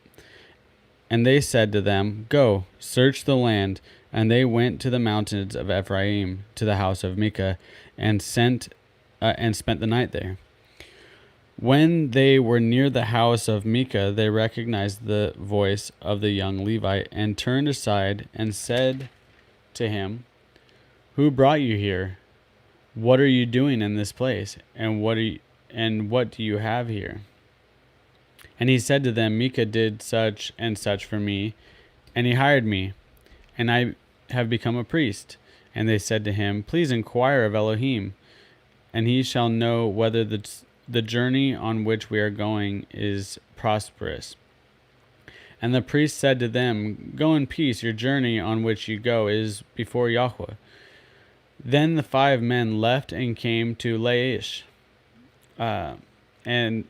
And they said to them, "Go, search the land." And they went to the mountains of Ephraim, to the house of Micah, and spent the night there. When they were near the house of Micah, they recognized the voice of the young Levite, and turned aside and said to him, "Who brought you here? What are you doing in this place? And what do you have here?" And he said to them, "Micah did such and such for me, and he hired me, and I have become a priest." And they said to him, "Please inquire of Elohim, and he shall know whether the journey on which we are going is prosperous." And the priest said to them, "Go in peace, your journey on which you go is before Yahweh." Then the 5 men left and came to Laish, and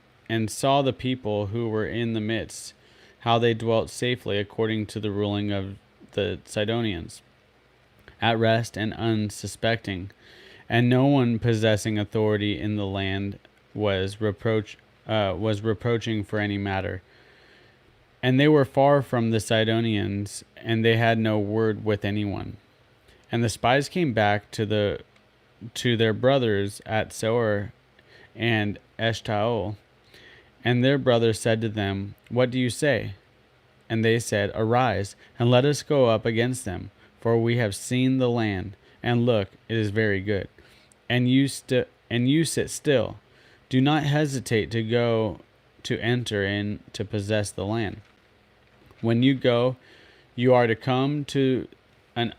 saw the people who were in the midst, how they dwelt safely according to the ruling of the Sidonians, at rest and unsuspecting, and no one possessing authority in the land was reproaching for any matter. And they were far from the Sidonians, and they had no word with anyone. And the spies came back to their brothers at Seir and Eshtaol, and their brother said to them, "What do you say?" And they said, "Arise, and let us go up against them, for we have seen the land, and look, it is very good. And you sit still. Do not hesitate to go to enter in to possess the land. When you go, you are to come to an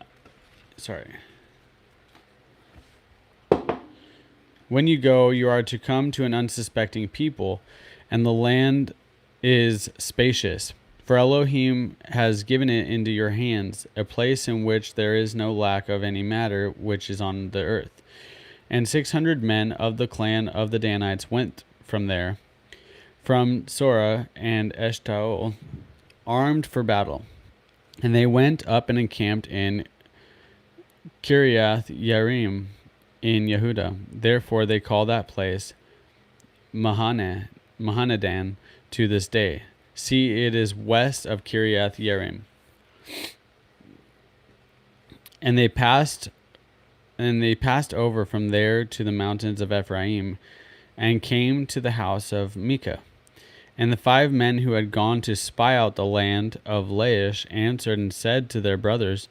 When you go, you are to come to an unsuspecting people, and the land is spacious. For Elohim has given it into your hands, a place in which there is no lack of any matter which is on the earth." And 600 men of the clan of the Danites went from there, from Zorah and Eshtaol, armed for battle. And they went up and encamped in Kiriath Yearim in Yehuda. Therefore they call that place Mahanadan to this day. See, it is west of Kiriath Yearim. And they passed over from there to the mountains of Ephraim, and came to the house of Micah. And the 5 men who had gone to spy out the land of Laish answered and said to their brothers,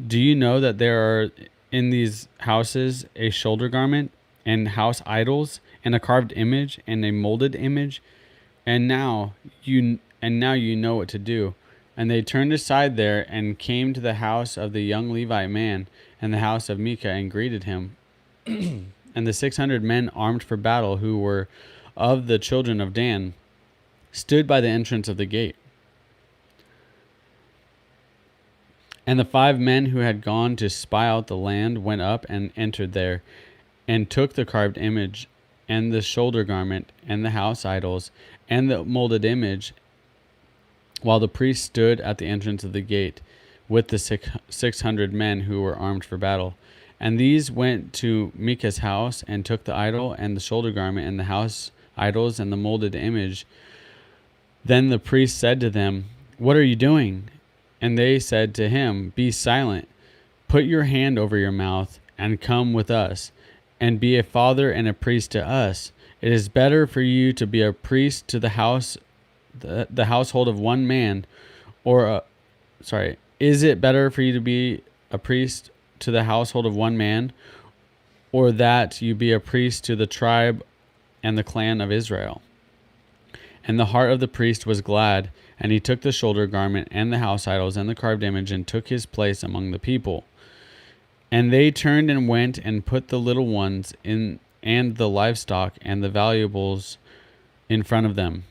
"Do you know that there are in these houses a shoulder garment, and house idols, and a carved image, and a molded image? And now you know what to do." And they turned aside there, and came to the house of the young Levite man, and the house of Micah, and greeted him. And the 600 men armed for battle, who were of the children of Dan, stood by the entrance of the gate. And the 5 men who had gone to spy out the land went up and entered there, and took the carved image, and the shoulder garment, and the house idols, and the molded image, while the priest stood at the entrance of the gate with the 600 men who were armed for battle. And these went to Micah's house, and took the idol, and the shoulder garment, and the house idols, and the molded image. Then the priest said to them, "What are you doing?" And they said to him, "Be silent. Put your hand over your mouth, and come with us, and be a father and a priest to us. It is better for you to be a priest to the household of one man, is it better for you to be a priest to the household of one man, or that you be a priest to the tribe and the clan of Israel?" And the heart of the priest was glad, and he took the shoulder garment, and the house idols, and the carved image, and took his place among the people. And they turned and went, and put the little ones in, and the livestock, and the valuables in front of them.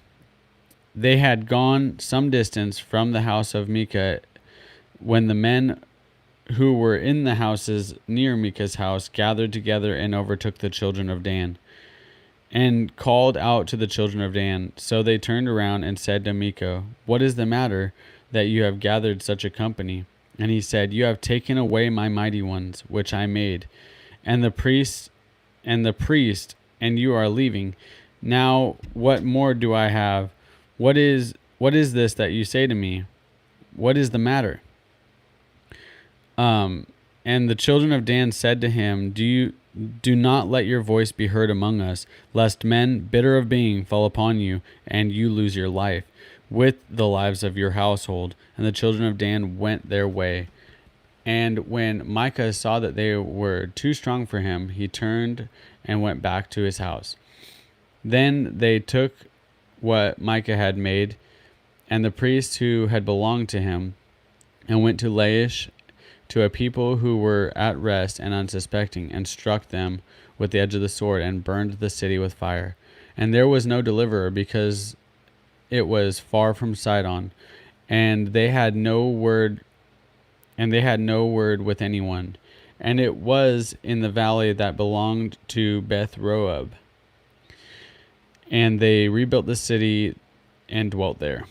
They had gone some distance from the house of Micah when the men who were in the houses near Micah's house gathered together and overtook the children of Dan, and called out to the children of Dan. So they turned around and said to Micah, "What is the matter that you have gathered such a company?" And he said, "You have taken away my mighty ones, which I made, and the priest, and you are leaving. Now what more do I have? What is this that you say to me? What is the matter?" And the children of Dan said to him, Do not let your voice be heard among us, lest men bitter of being fall upon you, and you lose your life, with the lives of your household. And the children of Dan went their way. And when Micah saw that they were too strong for him, he turned and went back to his house. Then they took what Micah had made, and the priests who had belonged to him, and went to Laish, to a people who were at rest and unsuspecting, and struck them with the edge of the sword, and burned the city with fire. And there was no deliverer, because it was far from Sidon, and they had no word with anyone. And it was in the valley that belonged to Beth Roab. And they rebuilt the city and dwelt there.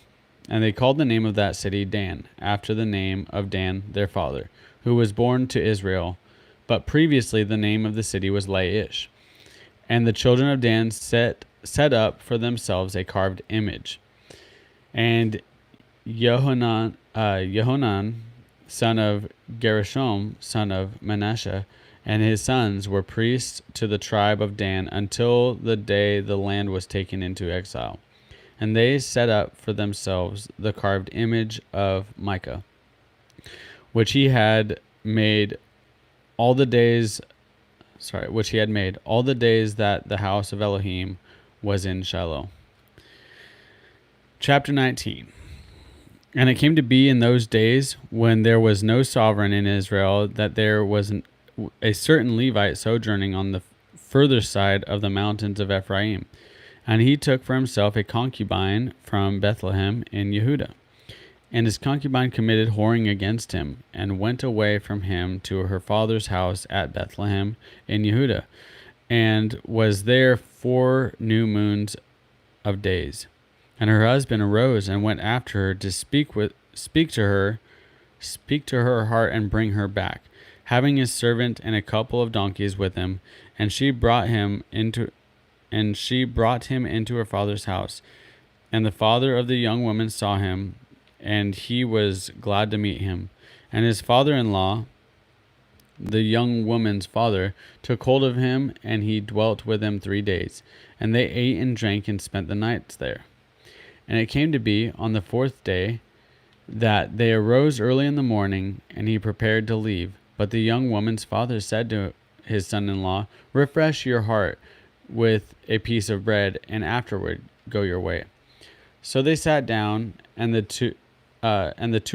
And they called the name of that city Dan, after the name of Dan their father, who was born to Israel. But previously the name of the city was Laish. And the children of Dan set up for themselves a carved image. And Yehohanan, son of Gershom, son of Manasseh, and his sons were priests to the tribe of Dan until the day the land was taken into exile. And they set up for themselves the carved image of Micah, which he had made all the days that the house of Elohim was in Shiloh. Chapter 19. And it came to be in those days, when there was no sovereign in Israel, that there was a certain Levite sojourning on the further side of the mountains of Ephraim. And he took for himself a concubine from Bethlehem in Yehudah. And his concubine committed whoring against him, and went away from him to her father's house at Bethlehem in Yehudah, and was there 4 new moons of days. And her husband arose and went after her to speak to her heart, and bring her back, having his servant and a couple of donkeys with him. And she brought him into her father's house. And the father of the young woman saw him, and he was glad to meet him. And his father-in-law, the young woman's father, took hold of him, and he dwelt with them 3 days. And they ate and drank and spent the nights there. And it came to be on the 4th day that they arose early in the morning, and he prepared to leave. But the young woman's father said to his son-in-law, "Refresh your heart with a piece of bread, and afterward go your way." So they sat down, and the two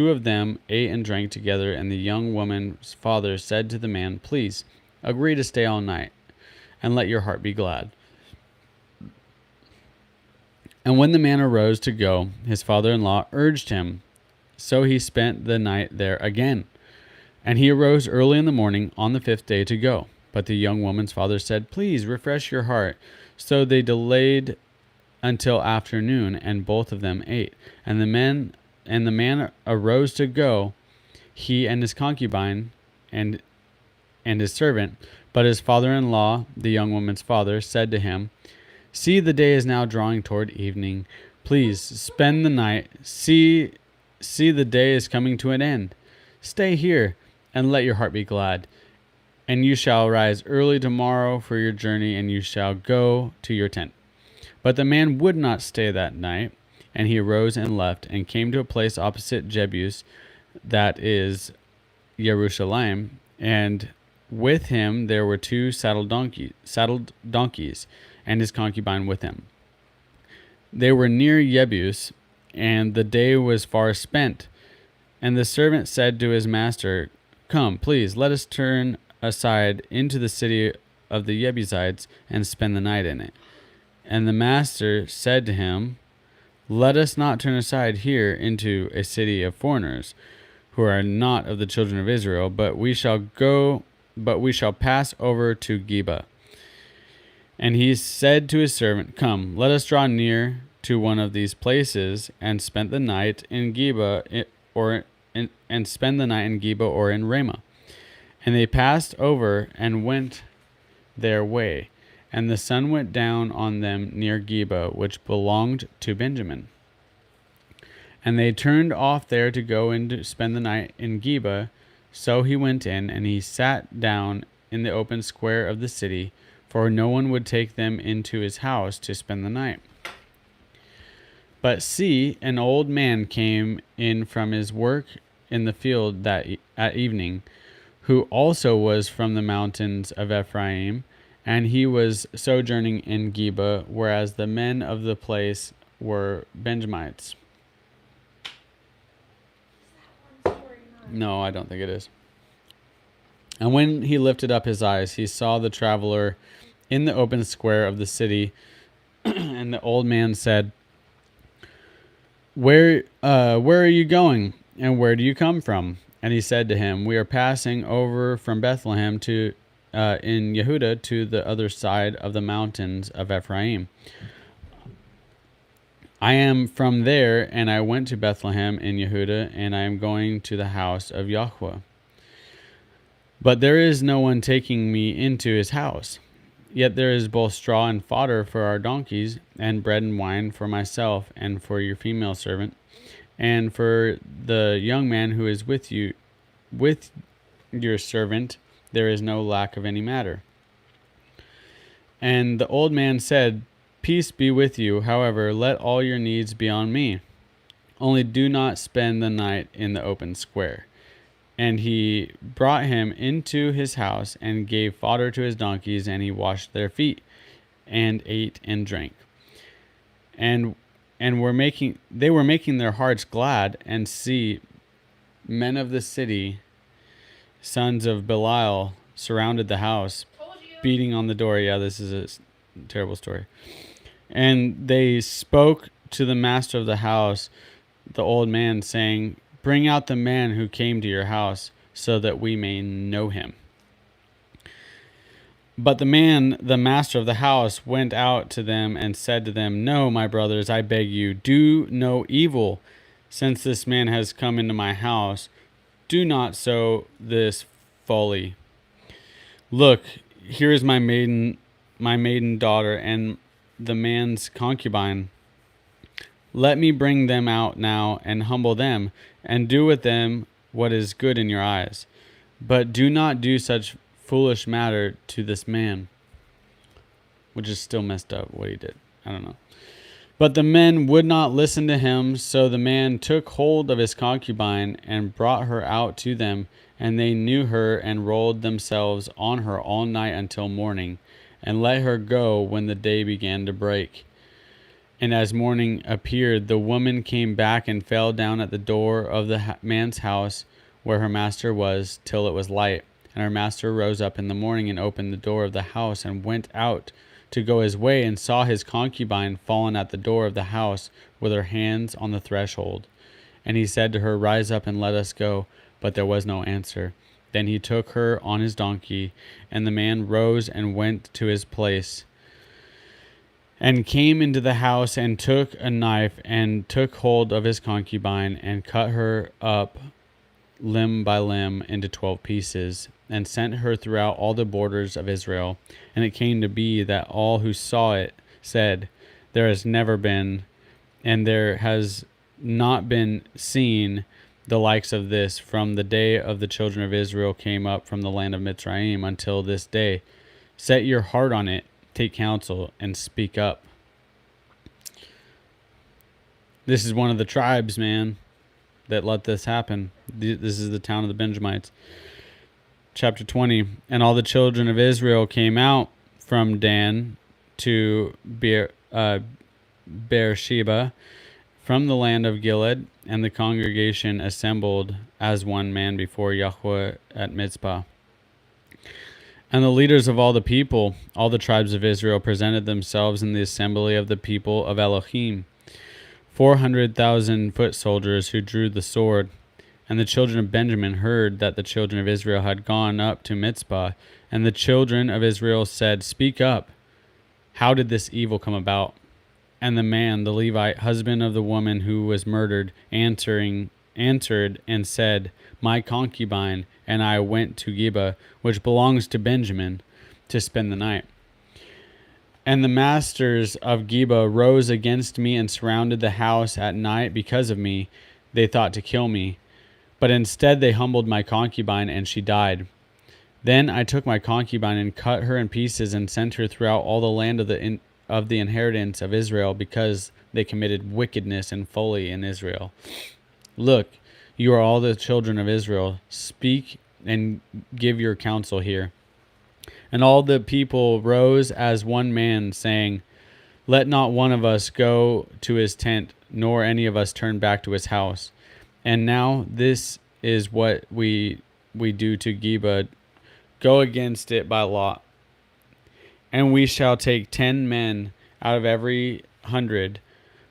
of them ate and drank together. And the young woman's father said to the man, "Please agree to stay all night, and let your heart be glad." And when the man arose to go, his father-in-law urged him. So he spent the night there again. And he arose early in the morning on the 5th day to go. But the young woman's father said, "Please refresh your heart." So they delayed until afternoon, and both of them ate. And the man arose to go, he and his concubine and his servant. But his father-in-law, the young woman's father, said to him, "See, the day is now drawing toward evening. Please spend the night. See, the day is coming to an end. Stay here, and let your heart be glad. And you shall rise early tomorrow for your journey, and you shall go to your tent." But the man would not stay that night, and he arose and left, and came to a place opposite Jebus, that is Jerusalem, and with him there were 2 saddled donkeys, and his concubine with him. They were near Jebus, and the day was far spent. And the servant said to his master, "Come, please, let us turn aside into the city of the Jebusites, and spend the night in it." And the master said to him, "Let us not turn aside here into a city of foreigners, who are not of the children of Israel, but we shall pass over to Geba. And he said to his servant, Come, let us draw near to one of these places, and spend the night in Geba, or in Ramah. And they passed over and went their way. And the sun went down on them near Geba, which belonged to Benjamin. And they turned off there to go and to spend the night in Geba. So he went in, and he sat down in the open square of the city, for no one would take them into his house to spend the night. But see, an old man came in from his work in the field at evening, who also was from the mountains of Ephraim, and he was sojourning in Geba, whereas the men of the place were Benjamites. No, I don't think it is. And when he lifted up his eyes, he saw the traveler in the open square of the city, and the old man said, Where are you going, and where do you come from? And he said to him, We are passing over from Bethlehem to in Yehuda to the other side of the mountains of Ephraim. I am from there, and I went to Bethlehem in Yehuda, and I am going to the house of Yahweh. But there is no one taking me into his house. Yet there is both straw and fodder for our donkeys, and bread and wine for myself, and for your female servant, and for the young man who is with your servant. There is no lack of any matter. And the old man said, Peace be with you. However, let all your needs be on me. Only do not spend the night in the open square. And he brought him into his house and gave fodder to his donkeys, and he washed their feet and ate and drank. And they were making their hearts glad, and see, men of the city, sons of Belial, surrounded the house, beating on the door. Yeah, this is a terrible story. And they spoke to the master of the house, the old man, saying, Bring out the man who came to your house, so that we may know him. But the master of the house, went out to them and said to them, No, my brothers, I beg you, do no evil, since this man has come into my house. Do not sow this folly. Look, here is my maiden daughter, and the man's concubine. Let me bring them out now and humble them, and do with them what is good in your eyes. But do not do such foolish matter to this man. Which is still messed up what he did. I don't know. But the men would not listen to him, so the man took hold of his concubine and brought her out to them, and they knew her and rolled themselves on her all night until morning, and let her go when the day began to break. And as morning appeared, the woman came back and fell down at the door of the man's house where her master was, till it was light. And her master rose up in the morning and opened the door of the house and went out to go his way, and saw his concubine fallen at the door of the house with her hands on the threshold. And he said to her, Rise up and let us go. But there was no answer. Then he took her on his donkey, and the man rose and went to his place, and came into the house, and took a knife, and took hold of his concubine, and cut her up limb by limb into 12 pieces, and sent her throughout all the borders of Israel. And it came to be that all who saw it said, There has never been, and there has not been seen the likes of this from the day of the children of Israel came up from the land of Mitzrayim until this day. Set your heart on it, take counsel, and speak up. This is one of the tribes, man, that let this happen. This is the town of the Benjamites. Chapter 20. And all the children of Israel came out from Dan to Beersheba, from the land of Gilead, and the congregation assembled as one man before Yahweh at Mizpah. And the leaders of all the people, all the tribes of Israel, presented themselves in the assembly of the people of Elohim, 400,000 foot soldiers who drew the sword. And the children of Benjamin heard that the children of Israel had gone up to Mizpah. And the children of Israel said, "Speak up. How did this evil come about?" And the man, the Levite, husband of the woman who was murdered, answered and said, "My concubine and I went to Geba, which belongs to Benjamin, to spend the night. And the masters of Geba rose against me and surrounded the house at night because of me. They thought to kill me. But instead they humbled my concubine, and she died. Then I took my concubine and cut her in pieces and sent her throughout all the land of the inheritance of Israel, because they committed wickedness and folly in Israel. Look, you are all the children of Israel. Speak and give your counsel here." And all the people rose as one man, saying, "Let not one of us go to his tent, nor any of us turn back to his house. And now this is what we do to Geba. Go against it by lot. And we shall take 10 men out of every 100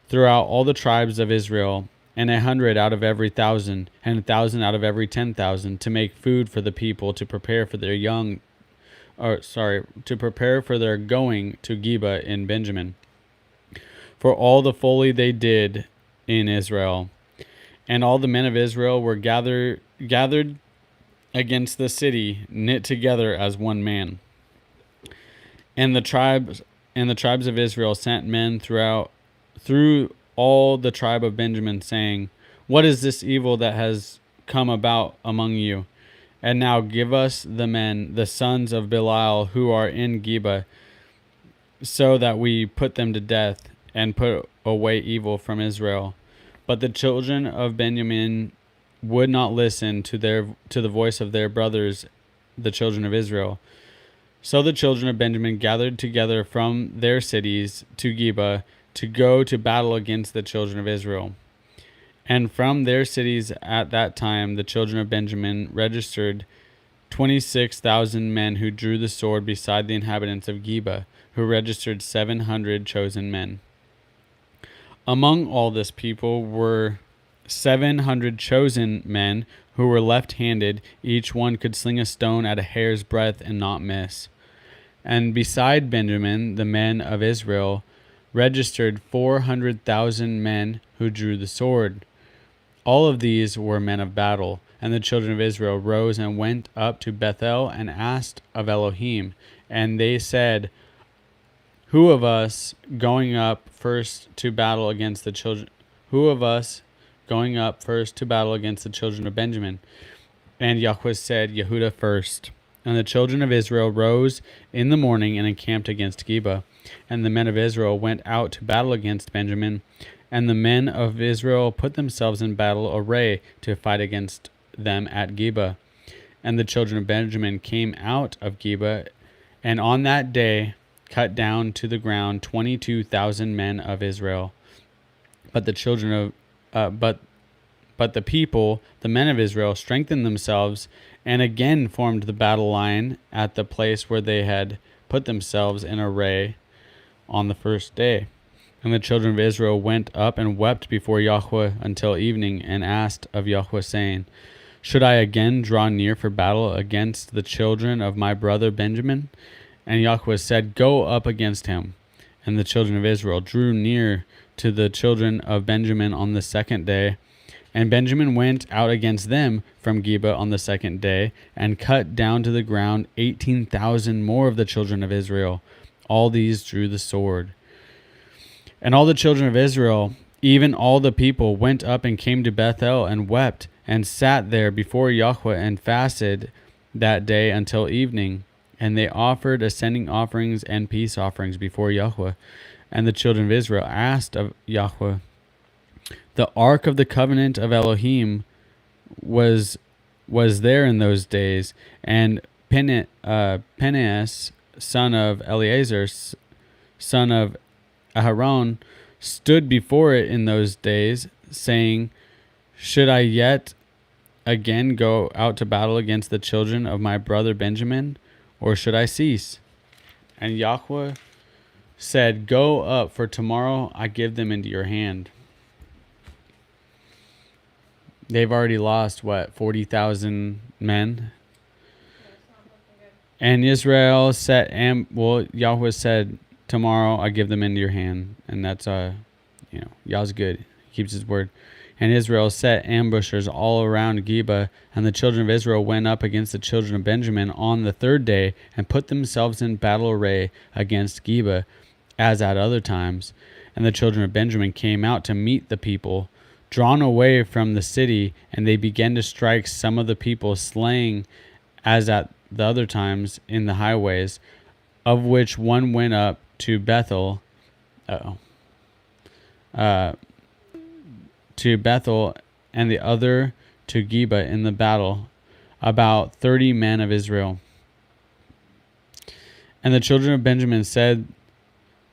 throughout all the tribes of Israel, and 100 out of every 1,000, and 1,000 out of every 10,000, to make food for the people, to prepare for their going to Geba in Benjamin, for all the folly they did in Israel." And all the men of Israel were gathered against the city, knit together as one man. And the tribes of Israel sent men through all the tribe of Benjamin, saying, "What is this evil that has come about among you? And now give us the men, the sons of Belial, who are in Geba, so that we put them to death and put away evil from Israel." But the children of Benjamin would not listen to the voice of their brothers, the children of Israel. So the children of Benjamin gathered together from their cities to Geba to go to battle against the children of Israel. And from their cities at that time, the children of Benjamin registered 26,000 men who drew the sword, beside the inhabitants of Geba, who registered 700 chosen men. Among all this people were 700 chosen men who were left-handed. Each one could sling a stone at a hair's breadth and not miss. And beside Benjamin, the men of Israel registered 400,000 men who drew the sword. All of these were men of battle. And the children of Israel rose and went up to Bethel and asked of Elohim. And they said, "Who of us going up first to battle against the children? Who of us going up first to battle against the children of Benjamin?" And Yahweh said, "Yehudah first." And the children of Israel rose in the morning and encamped against Geba. And the men of Israel went out to battle against Benjamin. And the men of Israel put themselves in battle array to fight against them at Geba. And the children of Benjamin came out of Geba, and on that day cut down to the ground 22,000 men of Israel. But the children of but the people, the men of Israel, strengthened themselves and again formed the battle line at the place where they had put themselves in array on the first day. And the children of Israel went up and wept before Yahweh until evening, and asked of Yahweh, saying, "Should I again draw near for battle against the children of my brother Benjamin?" And Yahweh said, "Go up against him." And the children of Israel drew near to the children of Benjamin on the second day. And Benjamin went out against them from Geba on the second day, and cut down to the ground 18,000 more of the children of Israel. All these drew the sword. And all the children of Israel, even all the people, went up and came to Bethel and wept, and sat there before Yahweh, and fasted that day until evening. And they offered ascending offerings and peace offerings before Yahweh. And the children of Israel asked of Yahweh. The ark of the covenant of Elohim was there in those days, and Phinehas, son of Eleazar, son of Aharon, stood before it in those days, saying, "Should I yet again go out to battle against the children of my brother Benjamin, or should I cease?" And Yahweh said, "Go up, for tomorrow I give them into your hand." They've already lost, 40,000 men? Yeah, it's not looking good. And Israel Yahweh said, tomorrow I give them into your hand. And that's, Yah's good. He keeps his word. And Israel set ambushers all around Geba, and the children of Israel went up against the children of Benjamin on the third day and put themselves in battle array against Geba, as at other times. And the children of Benjamin came out to meet the people, drawn away from the city, and they began to strike some of the people, slaying as at the other times in the highways, of which one went up to Bethel. To Bethel, and the other to Geba in the battle, about 30 men of Israel. And the children of Benjamin said,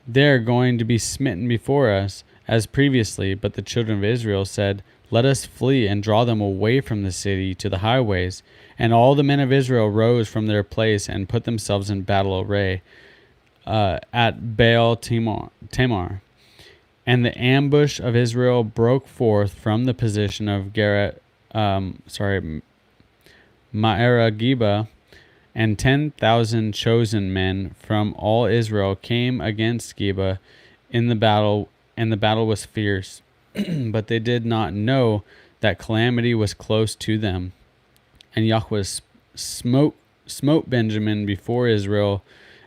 they are going to be smitten before us, as previously. But the children of Israel said, let us flee and draw them away from the city to the highways. And all the men of Israel rose from their place and put themselves in battle array at Baal Tamar. And the ambush of Israel broke forth from the position of Ma'ara Geba, and 10,000 chosen men from all Israel came against Geba in the battle, and the battle was fierce. But they did not know that calamity was close to them. And Yahweh smote Benjamin before Israel,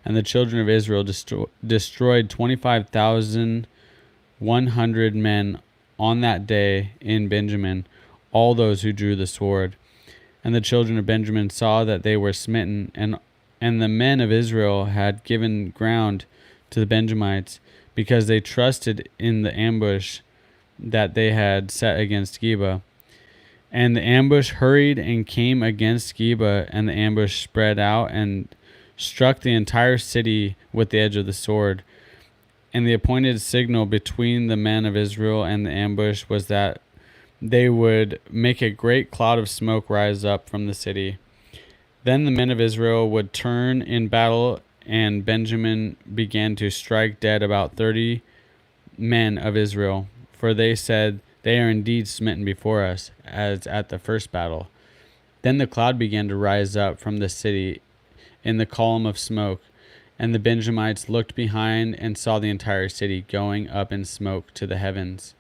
and the children of Israel destroyed 25,100 men on that day in Benjamin, all those who drew the sword. And the children of Benjamin saw that they were smitten, and the men of Israel had given ground to the Benjamites, because they trusted in the ambush that they had set against Geba. And the ambush hurried and came against Geba, and the ambush spread out and struck the entire city with the edge of the sword. And the appointed signal between the men of Israel and the ambush was that they would make a great cloud of smoke rise up from the city. Then the men of Israel would turn in battle, and Benjamin began to strike dead about 30 men of Israel. For they said, they are indeed smitten before us, as at the first battle. Then the cloud began to rise up from the city in the column of smoke, and the Benjamites looked behind and saw the entire city going up in smoke to the heavens.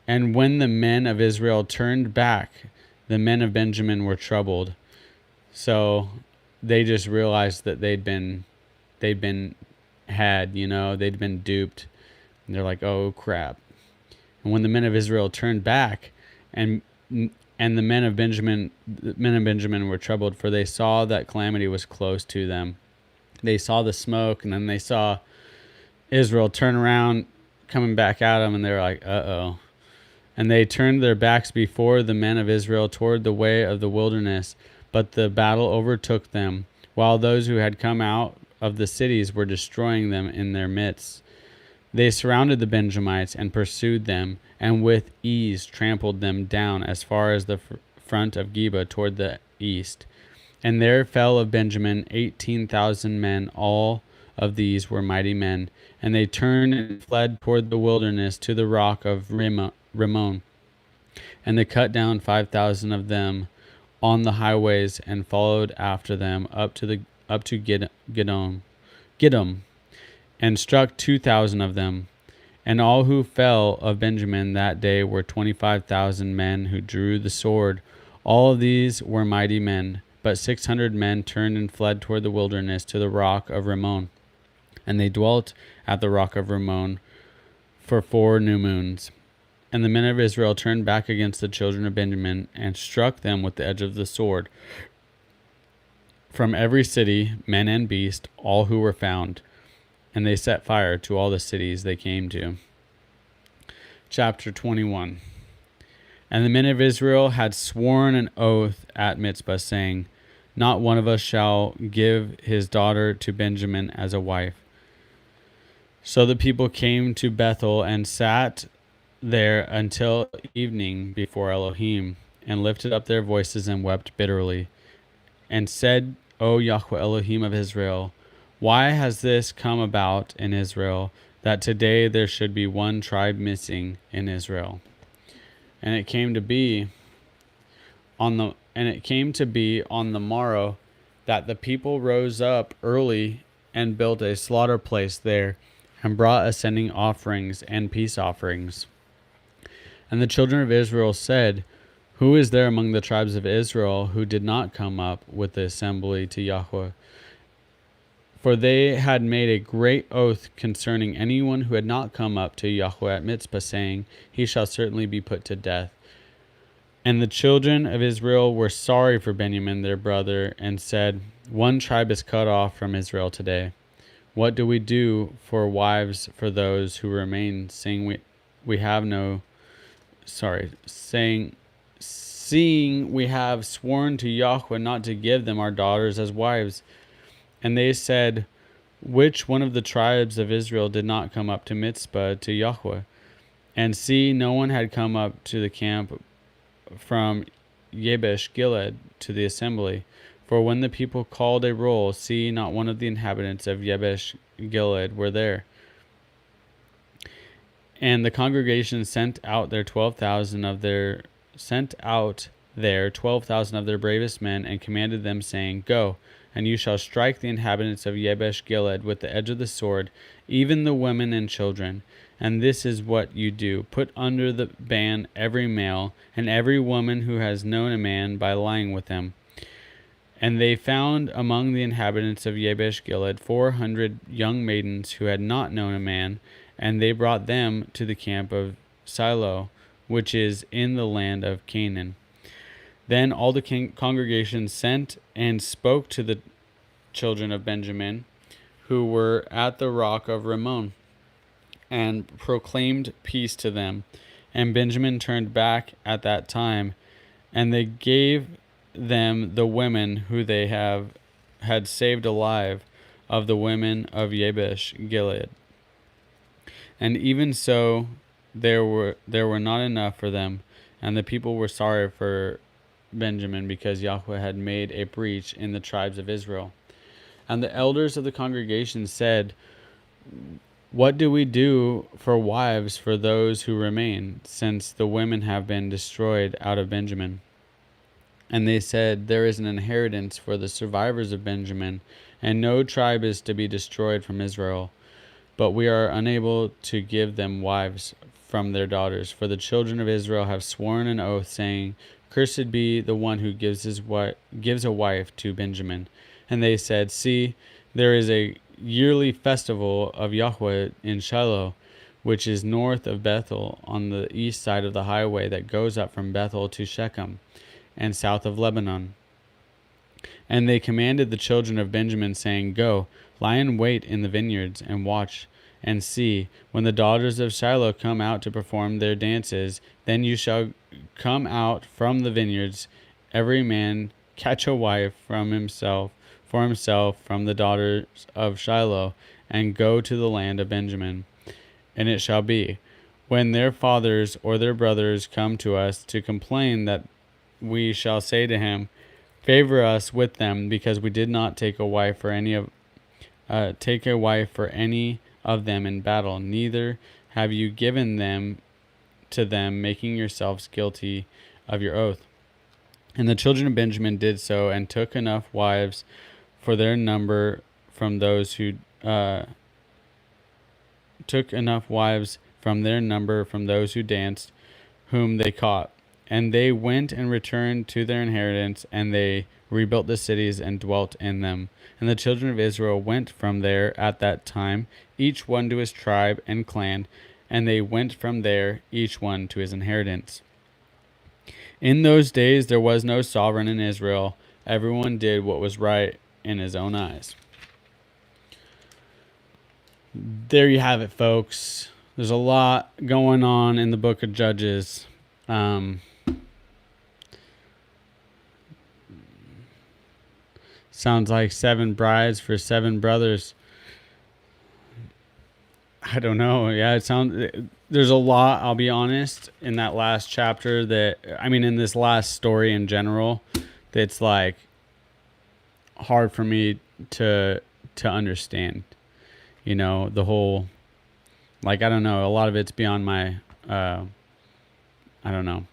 And when the men of Israel turned back, the men of Benjamin were troubled. So they just realized that they'd been had, they'd been duped. And they're like, oh crap. And when the men of Israel turned back, and the men of Benjamin were troubled, for they saw that calamity was close to them. They saw the smoke, and then they saw Israel turn around, coming back at them, and they were like, uh-oh. And they turned their backs before the men of Israel toward the way of the wilderness, but the battle overtook them, while those who had come out of the cities were destroying them in their midst. They surrounded the Benjamites and pursued them, and with ease trampled them down as far as the front of Geba toward the east. And there fell of Benjamin 18,000 men. All of these were mighty men. And they turned and fled toward the wilderness to the rock of Rimmon. And they cut down 5,000 of them on the highways, and followed after them up to Gidom, and struck 2,000 of them. And all who fell of Benjamin that day were 25,000 men who drew the sword. All of these were mighty men. But 600 men turned and fled toward the wilderness to the rock of Rimmon. And they dwelt at the rock of Rimmon for 4 new moons. And the men of Israel turned back against the children of Benjamin, and struck them with the edge of the sword. From every city, men and beast, all who were found. And they set fire to all the cities they came to. Chapter 21. And the men of Israel had sworn an oath at Mitzpah, saying, not one of us shall give his daughter to Benjamin as a wife. So the people came to Bethel and sat there until evening before Elohim, and lifted up their voices and wept bitterly, and said, O Yahweh Elohim of Israel, why has this come about in Israel, that today there should be one tribe missing in Israel? And it came to be on the morrow that the people rose up early and built a slaughter place there, and brought ascending offerings and peace offerings. And the children of Israel said, who is there among the tribes of Israel who did not come up with the assembly to Yahweh? For they had made a great oath concerning anyone who had not come up to Yahweh at Mitzpah, saying, he shall certainly be put to death. And the children of Israel were sorry for Benjamin their brother, and said, one tribe is cut off from Israel today. What do we do for wives for those who remain, seeing we have sworn to Yahweh not to give them our daughters as wives? And they said, which one of the tribes of Israel did not come up to Mitzpah to Yahweh? And see, no one had come up to the camp from Yabesh Gilead to the assembly. For when the people called a roll, see, not one of the inhabitants of Yabesh Gilead were there. And the congregation sent out there 12,000 of their bravest men, and commanded them, saying, go, and you shall strike the inhabitants of Yabesh Gilead with the edge of the sword, even the women and children. And this is what you do. Put under the ban every male, and every woman who has known a man by lying with him. And they found among the inhabitants of Yabesh Gilead 400 young maidens who had not known a man, and they brought them to the camp of Shiloh, which is in the land of Canaan. Then all the congregation sent and spoke to the children of Benjamin, who were at the rock of Rimmon, and proclaimed peace to them. And Benjamin turned back at that time, and they gave them the women who they had saved alive of the women of Yabesh Gilead. And even so, there were not enough for them, and the people were sorry for Benjamin, because Yahweh had made a breach in the tribes of Israel. And the elders of the congregation said, what do we do for wives for those who remain, since the women have been destroyed out of Benjamin? And they said, there is an inheritance for the survivors of Benjamin, and no tribe is to be destroyed from Israel. But we are unable to give them wives from their daughters, for the children of Israel have sworn an oath, saying, cursed be the one who gives a wife to Benjamin. And they said, see, there is a yearly festival of Yahweh in Shiloh, which is north of Bethel, on the east side of the highway that goes up from Bethel to Shechem, and south of Lebanon. And they commanded the children of Benjamin, saying, go, lie in wait in the vineyards, and watch, and see, when the daughters of Shiloh come out to perform their dances, then you shall come out from the vineyards, every man catch a wife for himself from the daughters of Shiloh, and go to the land of Benjamin. And it shall be, when their fathers or their brothers come to us to complain, that we shall say to him, favor us with them, because we did not take a wife for any of them in battle, neither have you given them to them, making yourselves guilty of your oath. And the children of Benjamin did so, and took enough wives for their number from those who danced, whom they caught. And they went and returned to their inheritance, and they rebuilt the cities and dwelt in them. And the children of Israel went from there at that time, each one to his tribe and clan, and they went from there, each one to his inheritance. In those days there was no sovereign in Israel. Everyone did what was right in his own eyes. There you have it, folks. There's a lot going on in the book of Judges. Sounds like 7 brides for 7 brothers. I don't know. Yeah, there's a lot, I'll be honest, in that last chapter in this last story in general, that's like hard for me to understand. You know, the whole, like, I don't know, a lot of it's beyond my I don't know,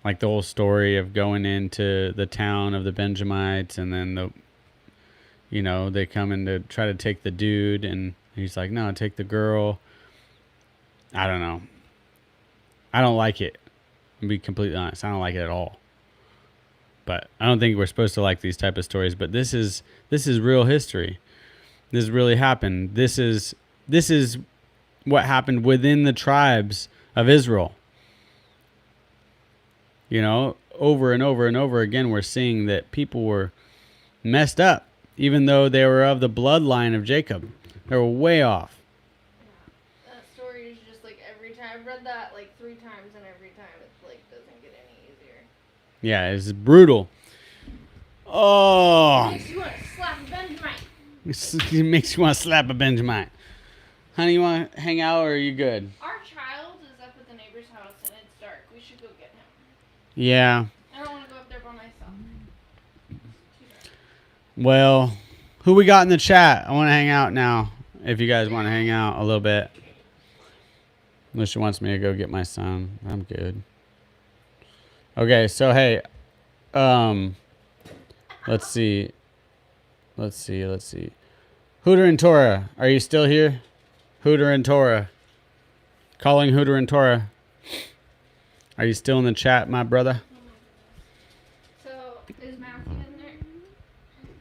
like the whole story of going into the town of the Benjamites, and then they come in to try to take the dude, and he's like, no, take the girl. I don't know. I don't like it. To be completely honest, I don't like it at all. But I don't think we're supposed to like these type of stories. But this is real history. This really happened. This is what happened within the tribes of Israel. Over and over and over again, we're seeing that people were messed up, even though they were of the bloodline of Jacob. They were way off. Yeah. That story is just like every time I've read that like 3 times, and every time it like doesn't get any easier. Yeah, it's brutal. Oh. It makes you want to slap a Benjamite. It makes you want to slap a Benjamite. Honey, you want to hang out, or are you good? Our child is up at the neighbor's house and it's dark. We should go get him. Yeah. I don't want to go up there by myself. Well, who we got in the chat? I want to hang out now. If you guys want to hang out a little bit. Unless she wants me to go get my son. I'm good. Okay, so hey. Let's see. Hooter and Torah, are you still here? Hooter and Torah. Calling Hooter and Torah. Are you still in the chat, my brother? So, is Matthew in there?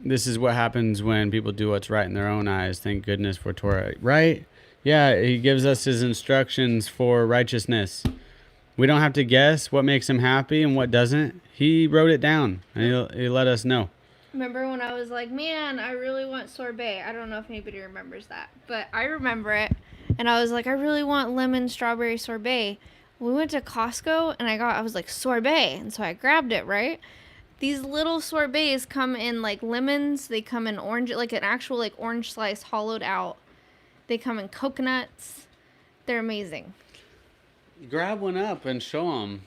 This is what happens when people do what's right in their own eyes. Thank goodness for Torah. Right? Yeah, he gives us his instructions for righteousness. We don't have to guess what makes him happy and what doesn't. He wrote it down, and he let us know. Remember when I was like, man, I really want sorbet. I don't know if anybody remembers that, but I remember it. And I was like, I really want lemon strawberry sorbet. We went to Costco, and I was like, sorbet. And so I grabbed it, right? These little sorbets come in like lemons. They come in orange, like an actual like orange slice hollowed out. They come in coconuts. They're amazing. Grab one up and show them.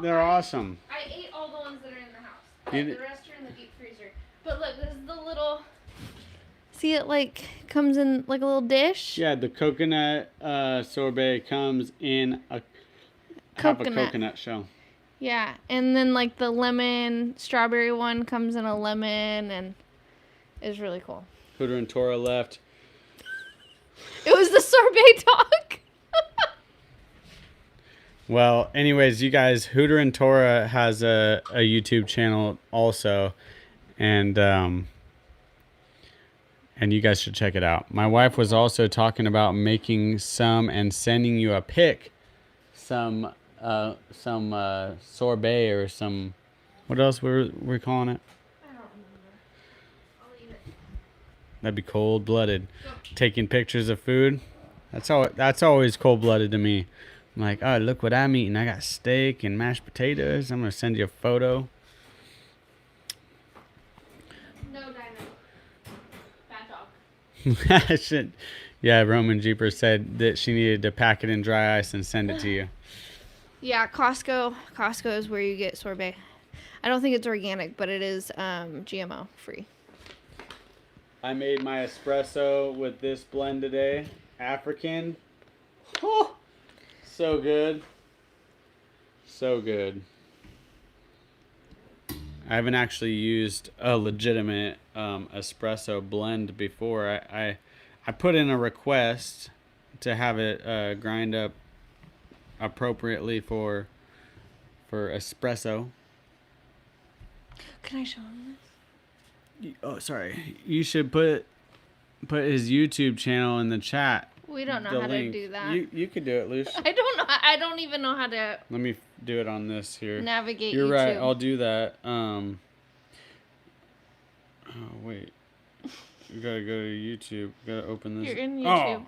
They're awesome. I ate all the ones that are in the house. The rest are in the deep freezer. But look, this is the little... See, it like comes in like a little dish? Yeah, the coconut sorbet comes in a coconut shell. Yeah, and then like the lemon strawberry one comes in a lemon, and it's really cool. Hooter and Torah left. It was the sorbet talk. Well, anyways, you guys, Hooter and Torah has a YouTube channel also, and you guys should check it out. My wife was also talking about making some and sending you a pic, some sorbet or some, what else were we calling it? I don't remember. I'll eat it. That'd be cold-blooded. Taking pictures of food. That's always cold-blooded to me. I'm like, oh, look what I'm eating. I got steak and mashed potatoes. I'm going to send you a photo. No, Dino. Bad dog. Shit. Yeah, Roman Jeeper said that she needed to pack it in dry ice and send it to you. Yeah, Costco is where you get sorbet. I don't think it's organic, but it is GMO free. I made my espresso with this blend today. African. Oh, so good. So good. I haven't actually used a legitimate espresso blend before. I put in a request to have it grind up appropriately for espresso. Can I show him this? Oh, sorry. You should put his YouTube channel in the chat. We don't know how to do that. You could do it, Luce. I don't know. I don't even know how to Let me do it on this here. navigate You're YouTube. right. I'll do that. Oh wait. You gotta go to YouTube. You gotta open this. You're in YouTube.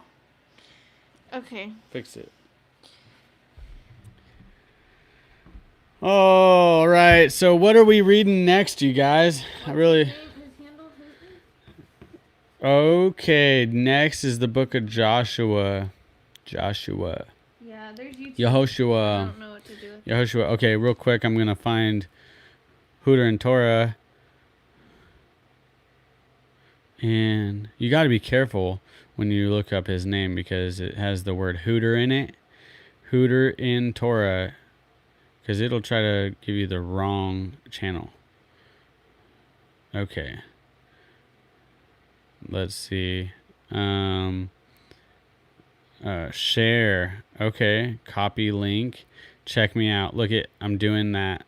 Oh, Okay. fix it. All right. So what are we reading next, you guys? Okay. Next is the book of Joshua. Yeah, there's YouTube. Yehoshua. I don't know what to do with it. Yehoshua. Okay, real quick, I'm gonna find Hooter and Torah. And you got to be careful when you look up his name because it has the word Hooter in it. Hooter in Torah, because it'll try to give you the wrong channel. Okay. Let's see. Share. Okay. Copy link. Check me out. Look at, I'm doing that.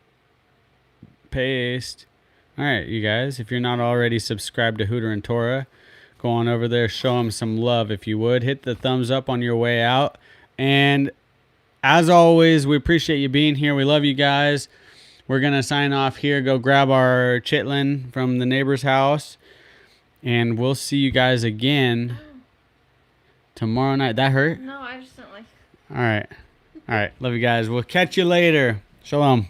Paste. All right, you guys, if you're not already subscribed to Hooter and Torah, go on over there, show them some love if you would. Hit the thumbs up on your way out. And as always, we appreciate you being here. We love you guys. We're going to sign off here. Go grab our chitlin from the neighbor's house. And we'll see you guys again tomorrow night. That hurt? No, I just don't like. All right. All right. Love you guys. We'll catch you later. Shalom.